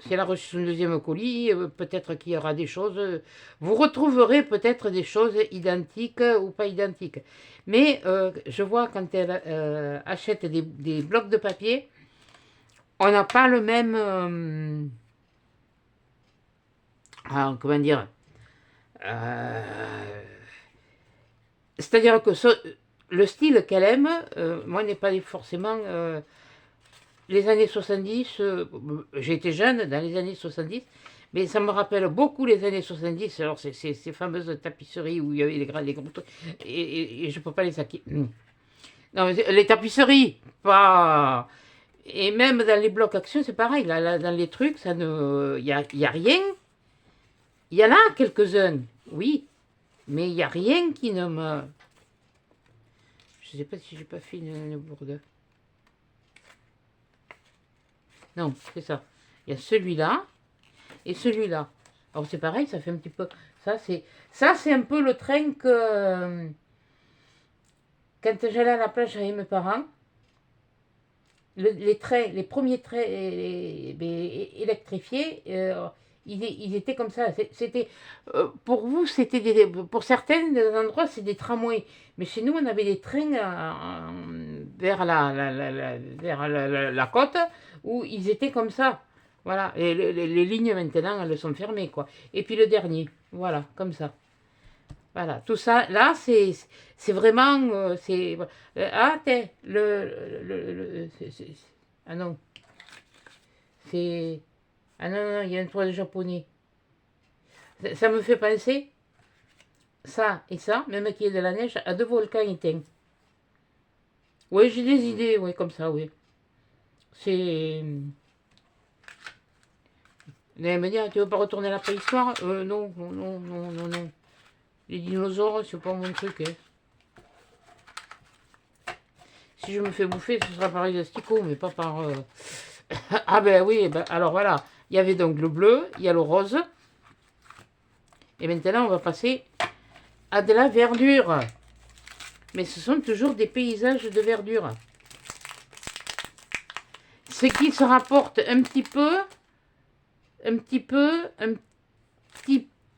Si elle a reçu son deuxième colis, peut-être qu'il y aura des choses... vous retrouverez peut-être des choses identiques ou pas identiques. Mais je vois quand elle achète des blocs de papier, on n'a pas le même... comment dire c'est-à-dire que le style qu'elle aime, moi, n'est pas forcément les années 70. J'ai été jeune dans les années 70, mais ça me rappelle beaucoup les années 70. Alors, ces fameuses tapisseries où il y avait les gros trucs, et je ne peux pas les acquérir. Non, mais les tapisseries, pas. Et même dans les blocs actions, c'est pareil. Là, dans les trucs, ça ne, y a rien. Il y en a quelques-uns, oui. Mais il n'y a rien qui ne me... Je ne sais pas si j'ai pas fait une bourde. Non, c'est ça. Il y a celui-là et celui-là. Alors c'est pareil, ça fait un petit peu... Ça, c'est un peu le train que... Quand j'allais à la plage avec mes parents, les premiers trains électrifiés, ils étaient comme ça. C'était pour vous, c'était pour certains endroits, c'est des tramways. Mais chez nous, on avait des trains vers la côte où ils étaient comme ça. Voilà. Et les lignes maintenant, elles sont fermées, quoi. Et puis le dernier, voilà, comme ça. Voilà, tout ça, là, c'est vraiment... ah, t'es, ah non, c'est... Ah non, non, il y a un toit de japonais. Ça me fait penser, ça et ça, même qu'il y ait de la neige, à deux volcans éteints. Oui, j'ai des idées, oui, comme ça, oui. C'est... Vous allez me dire, tu veux pas retourner à la préhistoire? Non, non, non, non, non, non. Les dinosaures, c'est pas mon truc, hein. Si je me fais bouffer, ce sera par les asticots, mais pas par... ah ben oui, ben, alors voilà. Il y avait donc le bleu, il y a le rose. Et maintenant, on va passer à de la verdure. Mais ce sont toujours des paysages de verdure. Ce qui se rapporte un petit peu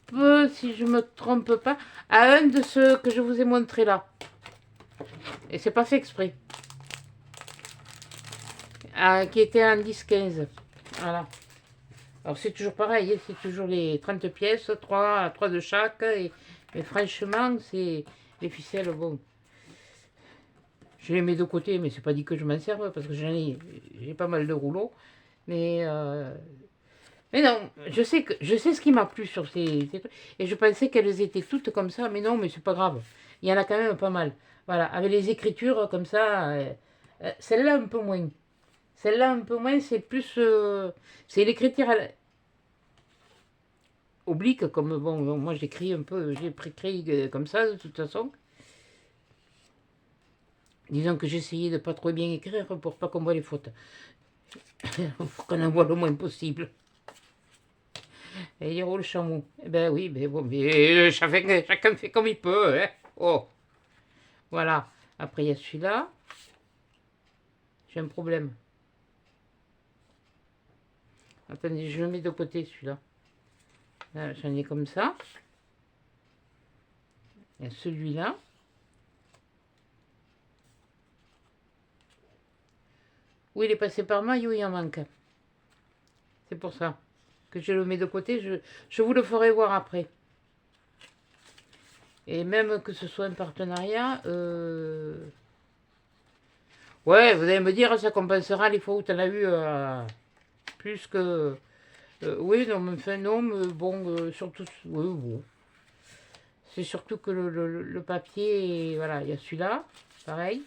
peu, si je me trompe pas, à un de ceux que je vous ai montré là. Et c'est pas fait exprès. Qui était en 10-15. Voilà. Alors c'est toujours pareil, hein, c'est toujours les 30 pièces, 3 de chaque. Et franchement, c'est les ficelles, bon. Je les mets de côté, mais c'est pas dit que je m'en serve parce que j'ai pas mal de rouleaux. Mais non, je sais ce qui m'a plu sur ces trucs. Et je pensais qu'elles étaient toutes comme ça, mais non, mais c'est pas grave. Il y en a quand même pas mal. Voilà, avec les écritures comme ça, celle-là un peu moins. Celle-là un peu moins, c'est plus. C'est l'écriture oblique, comme bon, moi j'écris un peu, j'ai écrit comme ça de toute façon. Disons que j'essayais de pas trop bien écrire pour pas qu'on voit les fautes. Pour qu'on en voit le moins possible. Et il roule chameau. Eh ben oui, mais bon, mais chacun fait comme il peut. Hein. Oh, voilà. Après, il y a celui-là. J'ai un problème. Attendez, je le mets de côté, celui-là. Là, j'en ai comme ça. Il y a celui-là. Où il est passé par maille, où il en manque. C'est pour ça que je le mets de côté. Je vous le ferai voir après. Et même que ce soit un partenariat, ouais, vous allez me dire, ça compensera les fois où tu en as eu plus que... oui, non, mais enfin, non, mais bon, surtout... Oui, bon. C'est surtout que le papier, voilà, il y a celui-là, pareil,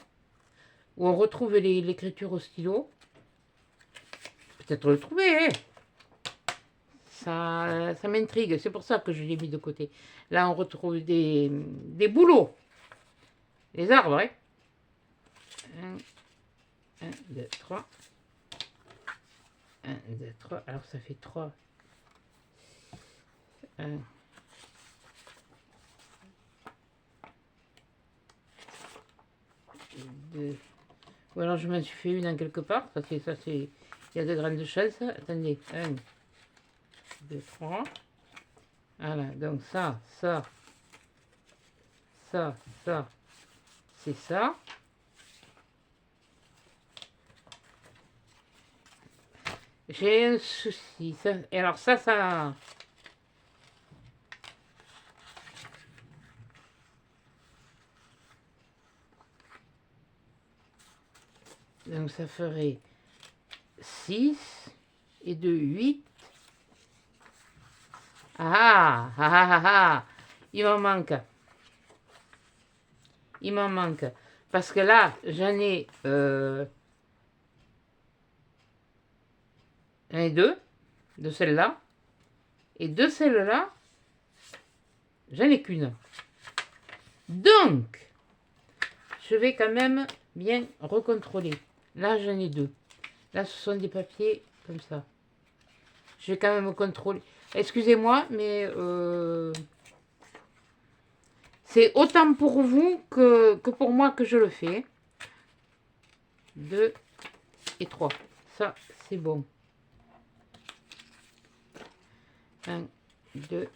où on retrouve l'écriture au stylo. Peut-être le trouver, hein. Ça m'intrigue, c'est pour ça que je l'ai mis de côté. Là, on retrouve des bouleaux, les arbres, hein. 1, 2, 3. 1, 2, 3. Alors, ça fait 3. 1, 2. Ou alors, je m'en suis fait une en quelque part. Ça, c'est... Il y a de grandes chances. Attendez. 1, 2, 3. Voilà. Donc, ça, c'est ça. J'ai un souci. Ça, et alors ça... Donc ça ferait 6 et 2, 8. Ah, ah, ah, ah, ah. Il m'en manque. Il m'en manque. Parce que là, j'en ai 1 et 2 de celle-là. Et de celle-là, j'en ai qu'une. Donc, je vais quand même bien recontrôler. Là, j'en ai 2. Là, ce sont des papiers comme ça. Je vais quand même contrôler. Excusez-moi, mais c'est autant pour vous que pour moi que je le fais. 2 et 3. Ça, c'est bon. 1, 2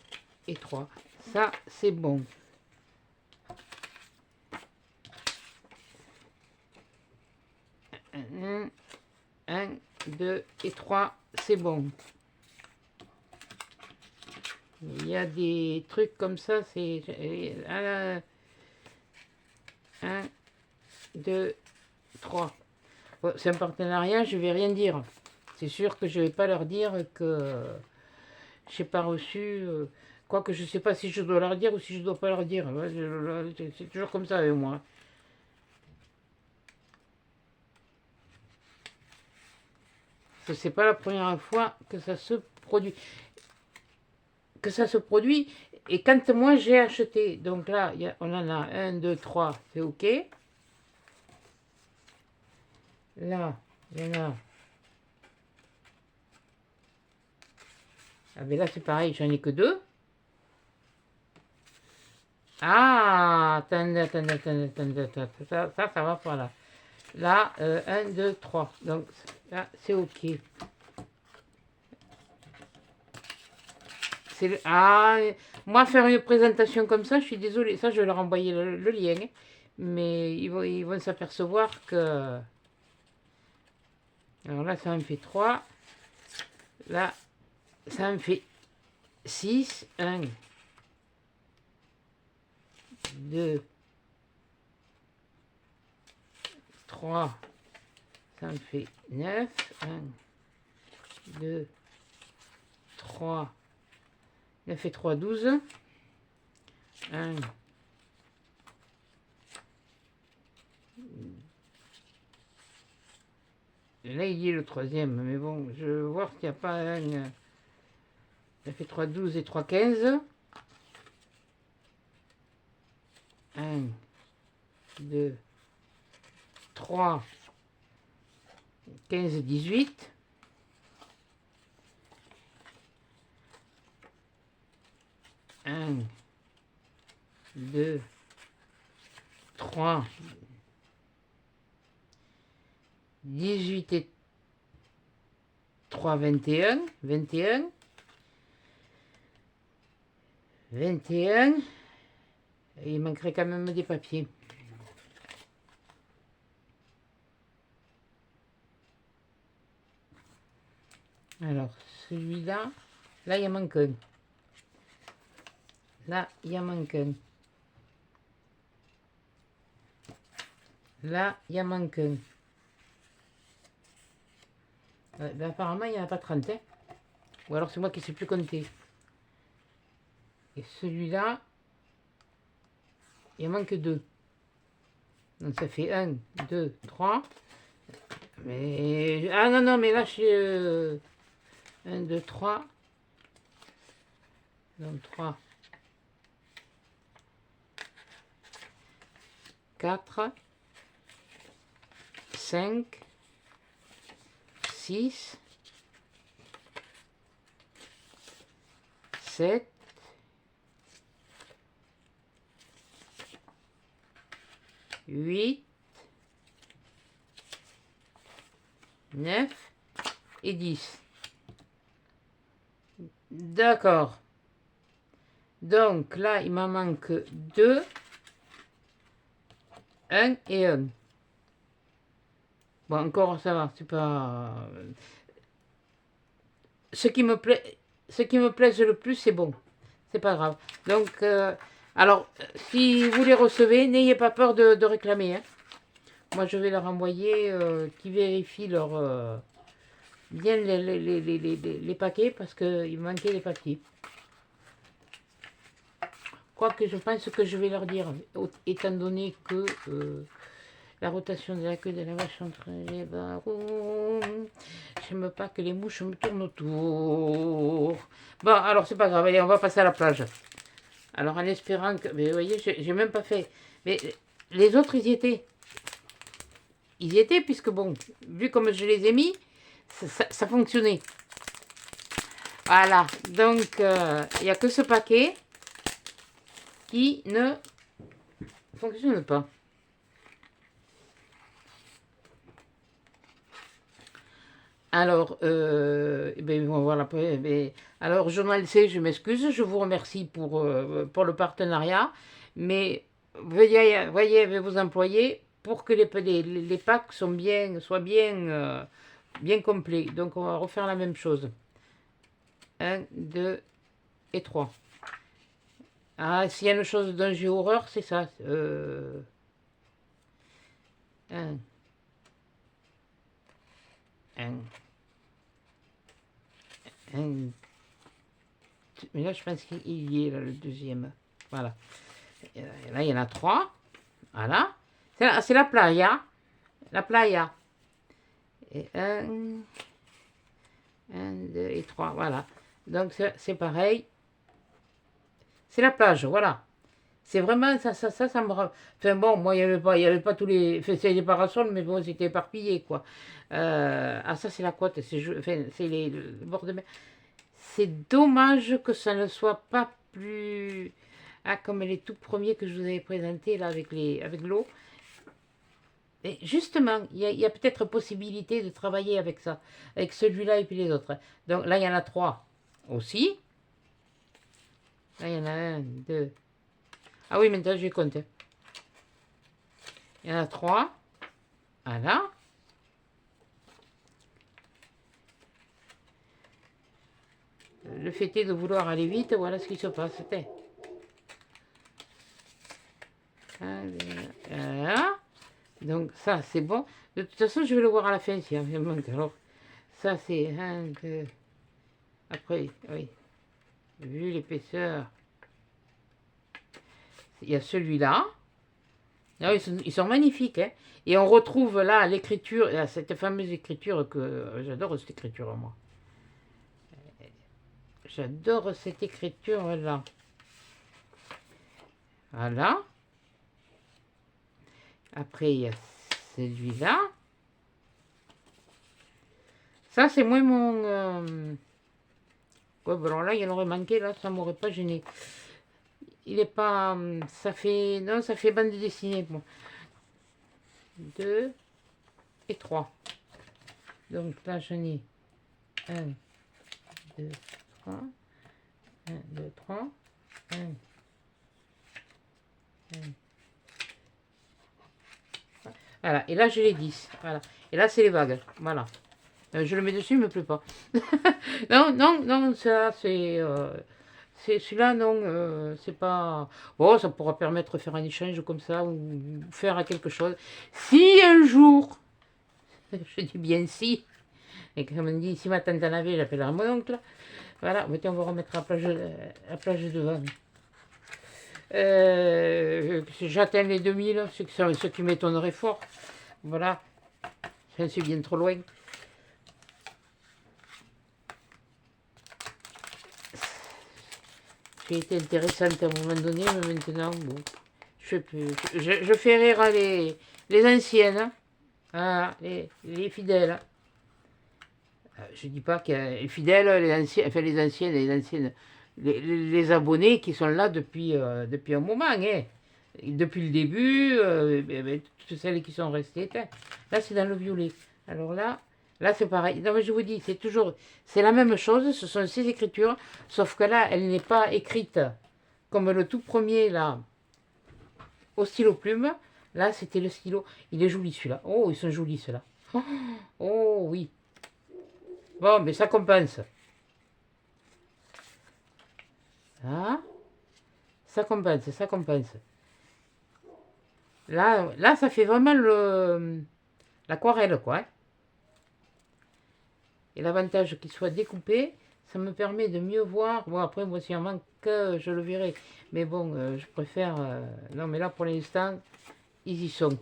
et 3. Ça, c'est bon. 1, 2 et 3, c'est bon. Il y a des trucs comme ça, c'est 1, 2, 3. Bon, c'est un partenariat, je vais rien dire. C'est sûr que je vais pas leur dire que j'ai pas reçu. Quoique je sais pas si je dois leur dire ou si je dois pas leur dire. C'est toujours comme ça avec moi. C'est pas la première fois que ça se produit. Et quand moi j'ai acheté, donc là on en a 1, 2, 3, c'est ok. Là, il y en a. Ah ben là c'est pareil, j'en ai que 2. Ah, attendez, ça va pas là. Là, 1, 2, 3. Donc là, c'est ok. Ah, moi, faire une présentation comme ça, je suis désolée. Ça, je vais leur envoyer le lien, hein. Mais ils vont s'apercevoir que... Alors là, ça en fait 3. Là, ça en fait 6. 1, 2, 3. Ça en fait 9. 1, 2, 3. 9 et 3, 12. 1, là, il y est le troisième, mais bon, je veux voir qu'il n'y a pas un... Ça fait 3, 12 et 3, 15. 1, 2, 3, 15, 18. 1, 2, 3, 18 et 3, 21. 21. 21. Et il manquerait quand même des papiers. Alors, celui-là, là, il en manque un. Là, il en manque un. Là, il en manque un. Ben, apparemment, il n'y en a pas 30. Hein. Ou alors, c'est moi qui ne sais plus compter. Et celui-là, il en manque 2. Donc, ça fait 1, 2, 3. Mais... Ah non, non, mais là, je suis... 1, 2, 3. Donc, 3. 4. 5. 6. 7. 8. 9 et 10. D'accord. Donc là, il m'en manque 2, 1 et 1. Bon, encore ça va, c'est pas... Ce qui me plaît le plus, c'est bon. C'est pas grave. Donc, alors, si vous les recevez, n'ayez pas peur de réclamer. Hein. Moi, je vais leur envoyer qui vérifient leur... bien les paquets parce qu'il manquait les papiers. Quoique je pense que je vais leur dire, étant donné que la rotation de la queue de la vache entre les barreaux, j'aime pas que les mouches me tournent autour. Bon, alors c'est pas grave, allez, on va passer à la plage. Alors en espérant que... Mais vous voyez, j'ai même pas fait... Mais les autres, ils y étaient. Ils y étaient, puisque bon, vu comme je les ai mis, ça fonctionnait. Voilà, donc il n'y a que ce paquet qui ne fonctionne pas. Alors, ben, voilà, ben, alors Journal C, je m'excuse, je vous remercie pour le partenariat, mais veuillez, voyez avec vos employés pour que les packs soient bien complets. Donc, on va refaire la même chose. 1, 2 et 3. Ah, s'il y a une chose d'un jeu horreur, c'est ça. 1. 1. Mais là, je pense qu'il y est, là, le deuxième. Voilà. Et là, il y en a 3. Voilà. C'est la playa. La playa. Et 1, 2 et 3. Voilà. Donc, c'est pareil. C'est la plage, voilà. C'est vraiment ça me... Enfin bon, moi, il n'y avait pas tous les... Enfin, c'est des parasols, mais bon, c'était éparpillé, quoi. Ah, ça, c'est la côte. Enfin, c'est le bord de mer. C'est dommage que ça ne soit pas plus... Ah, comme les tout premiers que je vous avais présentés, là, avec l'eau. Et justement, il y a peut-être possibilité de travailler avec ça. Avec celui-là et puis les autres. Donc là, il y en a 3 aussi. Là, il y en a un, deux. Ah oui, maintenant, je compte. Il y en a 3. Voilà. Le fait est de vouloir aller vite, voilà ce qui se passe. Voilà. Donc ça, c'est bon. De toute façon, je vais le voir à la fin si il manque. Alors, ça, c'est un, deux. Après, oui. Vu l'épaisseur. Il y a celui-là. Ah, ils sont magnifiques. Hein. Et on retrouve là l'écriture, cette fameuse écriture que j'adore cette écriture, moi. J'adore cette écriture-là. Voilà. Après, il y a celui-là. Ça, c'est moins mon... Ouais, bon, alors là, il en aurait manqué, là, ça m'aurait pas gêné. Il est pas... Ça fait... Non, ça fait bande dessinée, bon. 2 et 3. Donc là, j'en ai 1, 2, 3. 1, 2, 3. 1. 1. Voilà, et là, j'ai les 10. Voilà. Et là, c'est les vagues. Voilà. Je le mets dessus, il ne me plaît pas. Non, non, non, ça, c'est... celui-là, non, c'est pas... Bon, ça pourra permettre de faire un échange comme ça, ou faire quelque chose. Si un jour, je dis bien si, et comme on dit, si ma tante en avait, j'appellerai mon oncle. Voilà, mais on va remettre la plage devant. J'atteins les 2000, ce qui m'étonnerait fort. Voilà, j'en suis bien trop loin. J'ai été intéressante à un moment donné, mais maintenant, bon, je fais rire les anciennes, hein, les fidèles. Je dis pas qu'il y a les fidèles, les anciennes, enfin les anciennes, les abonnés qui sont là depuis un moment, hein. Depuis le début, toutes celles qui sont restées. Là, c'est dans le violet. Alors là c'est pareil. Non, mais je vous dis, c'est toujours, c'est la même chose. Ce sont ces écritures, sauf que là, elle n'est pas écrite comme le tout premier là, au stylo plume. Là, c'était le stylo. Il est joli celui-là. Oh, ils sont jolis ceux-là. Oh oui. Bon, mais ça compense. Ah, ça compense, ça compense. Là, ça fait vraiment l'aquarelle, quoi. Hein. Et l'avantage qu'il soit découpé, ça me permet de mieux voir. Bon, après, moi, s'il en manque, je le verrai. Mais bon, je préfère... non, mais là, pour l'instant, ils y sont.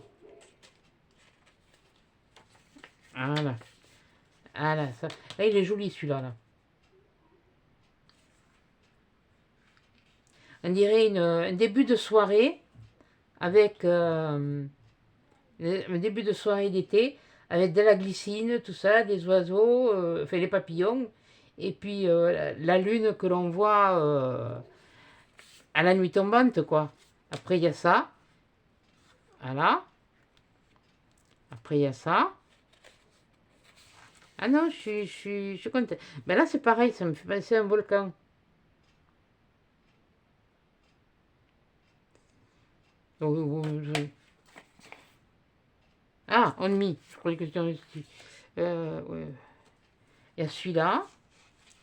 Voilà. Voilà, ça. Là, il est joli, celui-là, là. On dirait un début de soirée avec un début de soirée d'été avec de la glycine, tout ça, des oiseaux, enfin les papillons, et puis la lune que l'on voit à la nuit tombante, quoi. Après, il y a ça. Voilà. Après, il y a ça. Ah non, je suis contente. Ben là, c'est pareil, ça me fait penser à un volcan. Ah, ennemi. Je croyais que c'était un esti. Ouais. Il y a celui-là.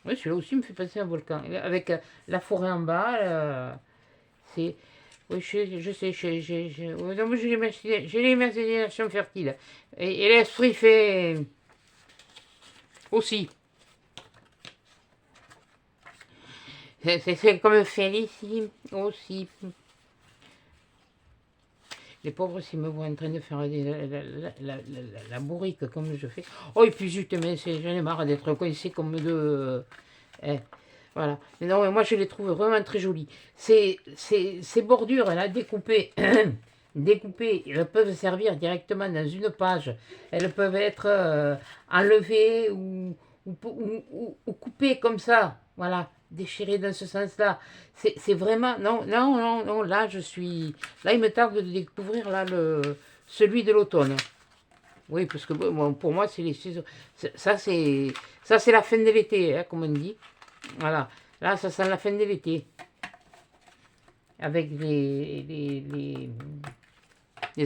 Oui, celui-là aussi me fait penser à un volcan. Avec la forêt en bas. C'est. Oui, je sais. Oui, non, moi, j'ai l'imagination fertile. Et l'esprit fait. Aussi. C'est comme Félicie aussi. Les pauvres, s'ils me voient en train de faire la bourrique comme je fais. Oh, et puis zut, mais j'en ai marre d'être coincé comme de. Voilà. Mais non, mais moi, je les trouve vraiment très jolies. Ces bordures, là, découpées, découpées, elles peuvent servir directement dans une page. Elles peuvent être enlevées ou coupées comme ça. Voilà. Déchirées dans ce sens-là. C'est vraiment... Non, non, non, non. Là, je suis... Là, il me tarde de découvrir là, celui de l'automne. Oui, parce que bon, pour moi, c'est les saisons. Ça, c'est la fin de l'été, hein, comme on dit. Voilà. Là, ça sent la fin de l'été. avec les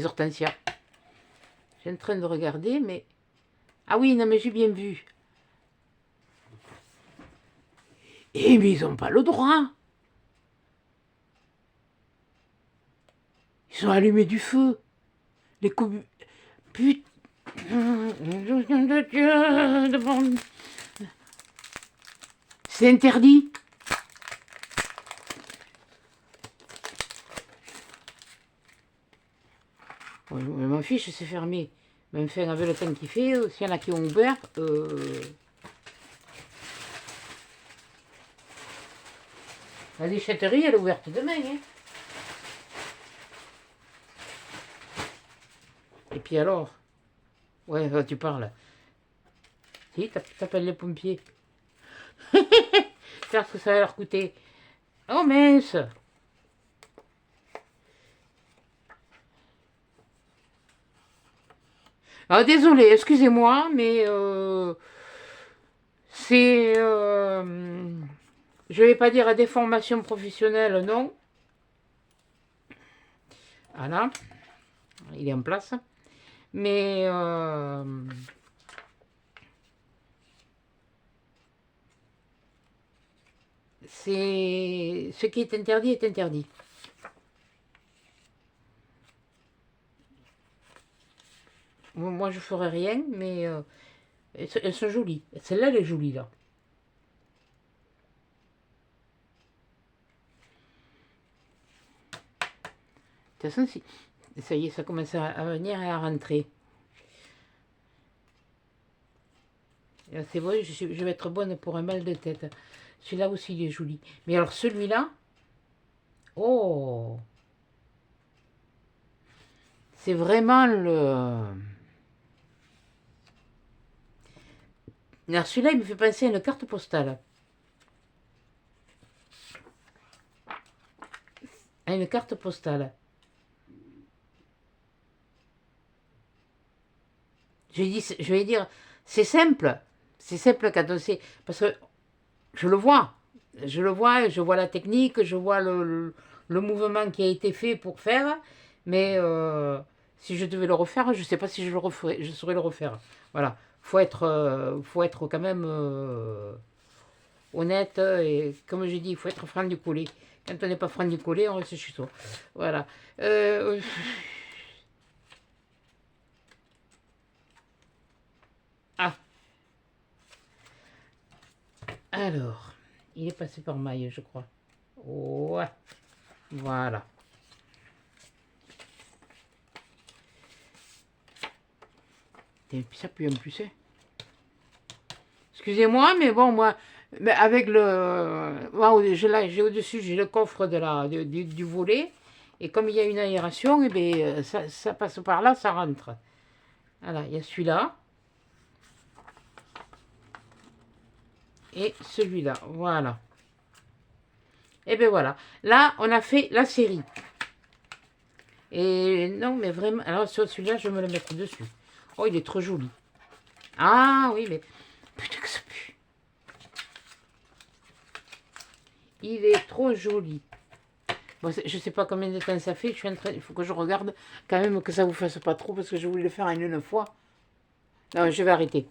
hortensias. Je suis en train de regarder, mais... Ah oui, non, mais j'ai bien vu. Eh, mais ils n'ont pas le droit. Ils ont allumé du feu. Les coups... Putain... C'est interdit. Ouais, mon fiche, c'est fermé. Même fait avec le temps qu'il fait, s'il y en a qui ont ouvert... La déchetterie, elle est ouverte demain. Hein. Et puis alors... Ouais, tu parles. Si, t'appelles les pompiers. Faire ce que ça va leur coûter. Oh mince! Ah, désolé, excusez-moi, mais c'est... je vais pas dire à des formations professionnelles, non. Voilà, il est en place. Mais c'est ce qui est interdit est interdit. Moi, je ferai rien, mais elles sont jolies. Celle-là, elle est jolie, là. De toute façon, si... ça y est, ça commence à venir et à rentrer. C'est vrai, je vais être bonne pour un mal de tête. Celui-là aussi, il est joli. Mais alors, celui-là... Oh! C'est vraiment le... Alors, celui-là, il me fait penser à une carte postale. À une carte postale. Je vais dire, c'est simple. C'est simple quand on sait. Parce que je le vois. Je le vois, je vois la technique, je vois le mouvement qui a été fait pour faire. Mais si je devais le refaire, je ne sais pas si je le referais, je saurais le refaire. Voilà. Faut être quand même honnête. Et comme je dis, il faut être franc du collet. Quand on n'est pas franc du collet, on reste chez soi. Voilà. Ah, alors, il est passé par maille, je crois. Ouais, voilà. Et puis ça pue en plus. Hein. Excusez-moi, mais bon, moi, mais avec le... Wow, j'ai au-dessus, j'ai le coffre du volet. Et comme il y a une aération, et bien, ça passe par là, ça rentre. Voilà, il y a celui-là. Et celui-là, voilà. Et bien voilà. Là, on a fait la série. Et non, mais vraiment... Alors, sur celui-là, je vais me le mettre dessus. Oh, il est trop joli. Ah, oui, mais... Putain que ça pue. Il est trop joli. Bon, je sais pas combien de temps ça fait. Je suis en train... Il faut que je regarde quand même que ça vous fasse pas trop parce que je voulais le faire en une fois. Non, je vais arrêter.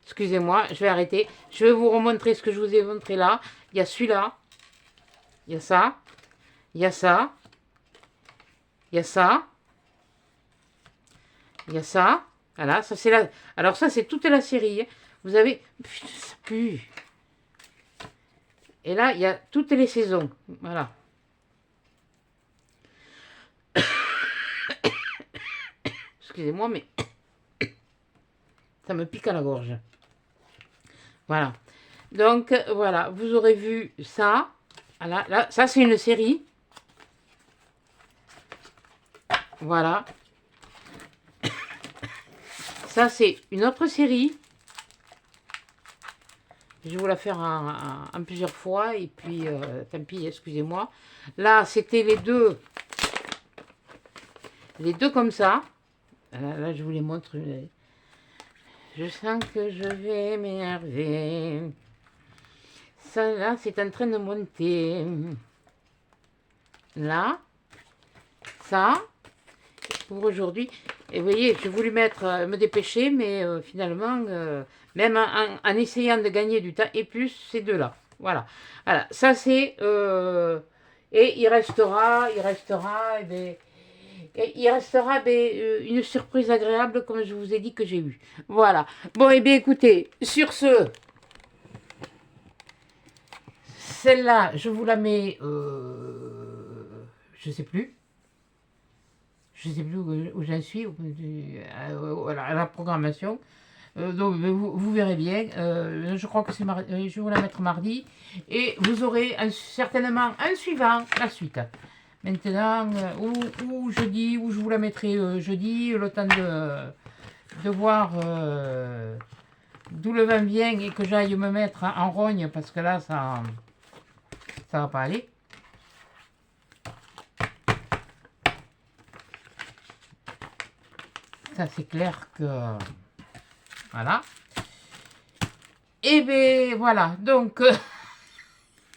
Excusez-moi, je vais arrêter. Je vais vous remontrer ce que je vous ai montré là. Il y a celui-là. Il y a ça. Il y a ça. Il y a ça. Il y a ça. Voilà, ça c'est la... Alors ça c'est toute la série. Hein. Vous avez... Putain, ça pue. Et là, il y a toutes les saisons. Voilà. Excusez-moi, mais ça me pique à la gorge. Voilà. Donc, voilà, vous aurez vu ça. Voilà, là, ça, c'est une série. Voilà. Ça, c'est une autre série. Je vais vous la faire en plusieurs fois. Et puis, tant pis, excusez-moi. Là, c'était les deux. Les deux comme ça. Là, je vous les montre. Je sens que je vais m'énerver. Ça, là, c'est en train de monter. là, ça, pour aujourd'hui. Et vous voyez, j'ai voulu me dépêcher, mais finalement, même en essayant de gagner du temps, et plus ces deux-là. Voilà. Voilà, ça c'est... et il restera une surprise agréable, comme je vous ai dit que j'ai eue. Voilà. Bon, et bien écoutez, sur ce, celle-là, je vous la mets... je sais plus. Je sais plus où j'en suis, à la programmation. Donc vous verrez bien. Je crois que c'est mardi. Je vais vous la mettre mardi. Et vous aurez certainement un suivant, la suite. Maintenant, ou jeudi, ou je vous la mettrai jeudi, le temps de voir d'où le vent vient et que j'aille me mettre en rogne, parce que là, ça va pas aller. Ça, c'est clair que... Voilà. Et bien, voilà. Donc,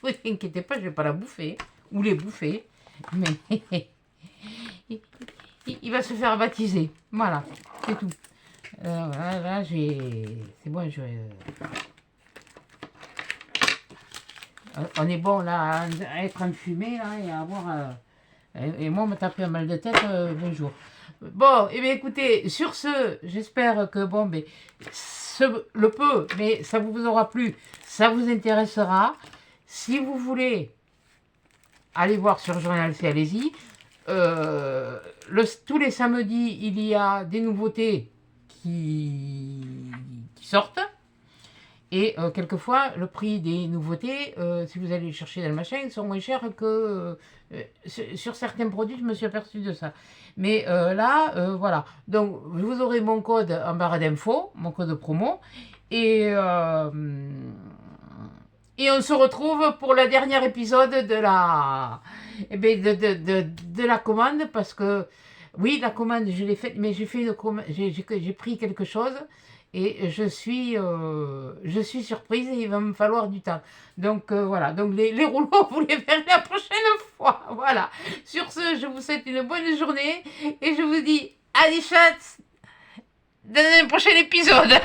vous inquiétez pas, je vais pas la bouffer. Ou les bouffer. Mais il va se faire baptiser. Voilà, c'est tout. Là, c'est bon, on est bon là à être enfumé là et à avoir... et moi, me taper un mal de tête, bonjour. Bon, et bien écoutez, sur ce, j'espère que bon, mais le peu, mais ça vous aura plu, ça vous intéressera. Si vous voulez aller voir sur Journal C, allez-y. Tous les samedis, il y a des nouveautés qui sortent. Et quelquefois, le prix des nouveautés, si vous allez chercher dans le machin, ils sont moins chers que sur certains produits, je me suis aperçu de ça. Mais là, voilà. Donc, vous aurez mon code en barre d'infos, mon code promo. Et on se retrouve pour le dernier épisode de la, de la commande. Parce que, oui, la commande, je l'ai faite, mais j'ai fait une commande, j'ai pris quelque chose. Et je suis surprise et il va me falloir du temps. Donc voilà, donc les rouleaux, vous les verrez la prochaine fois. Voilà. Sur ce, je vous souhaite une bonne journée et je vous dis à des chats dans un prochain épisode.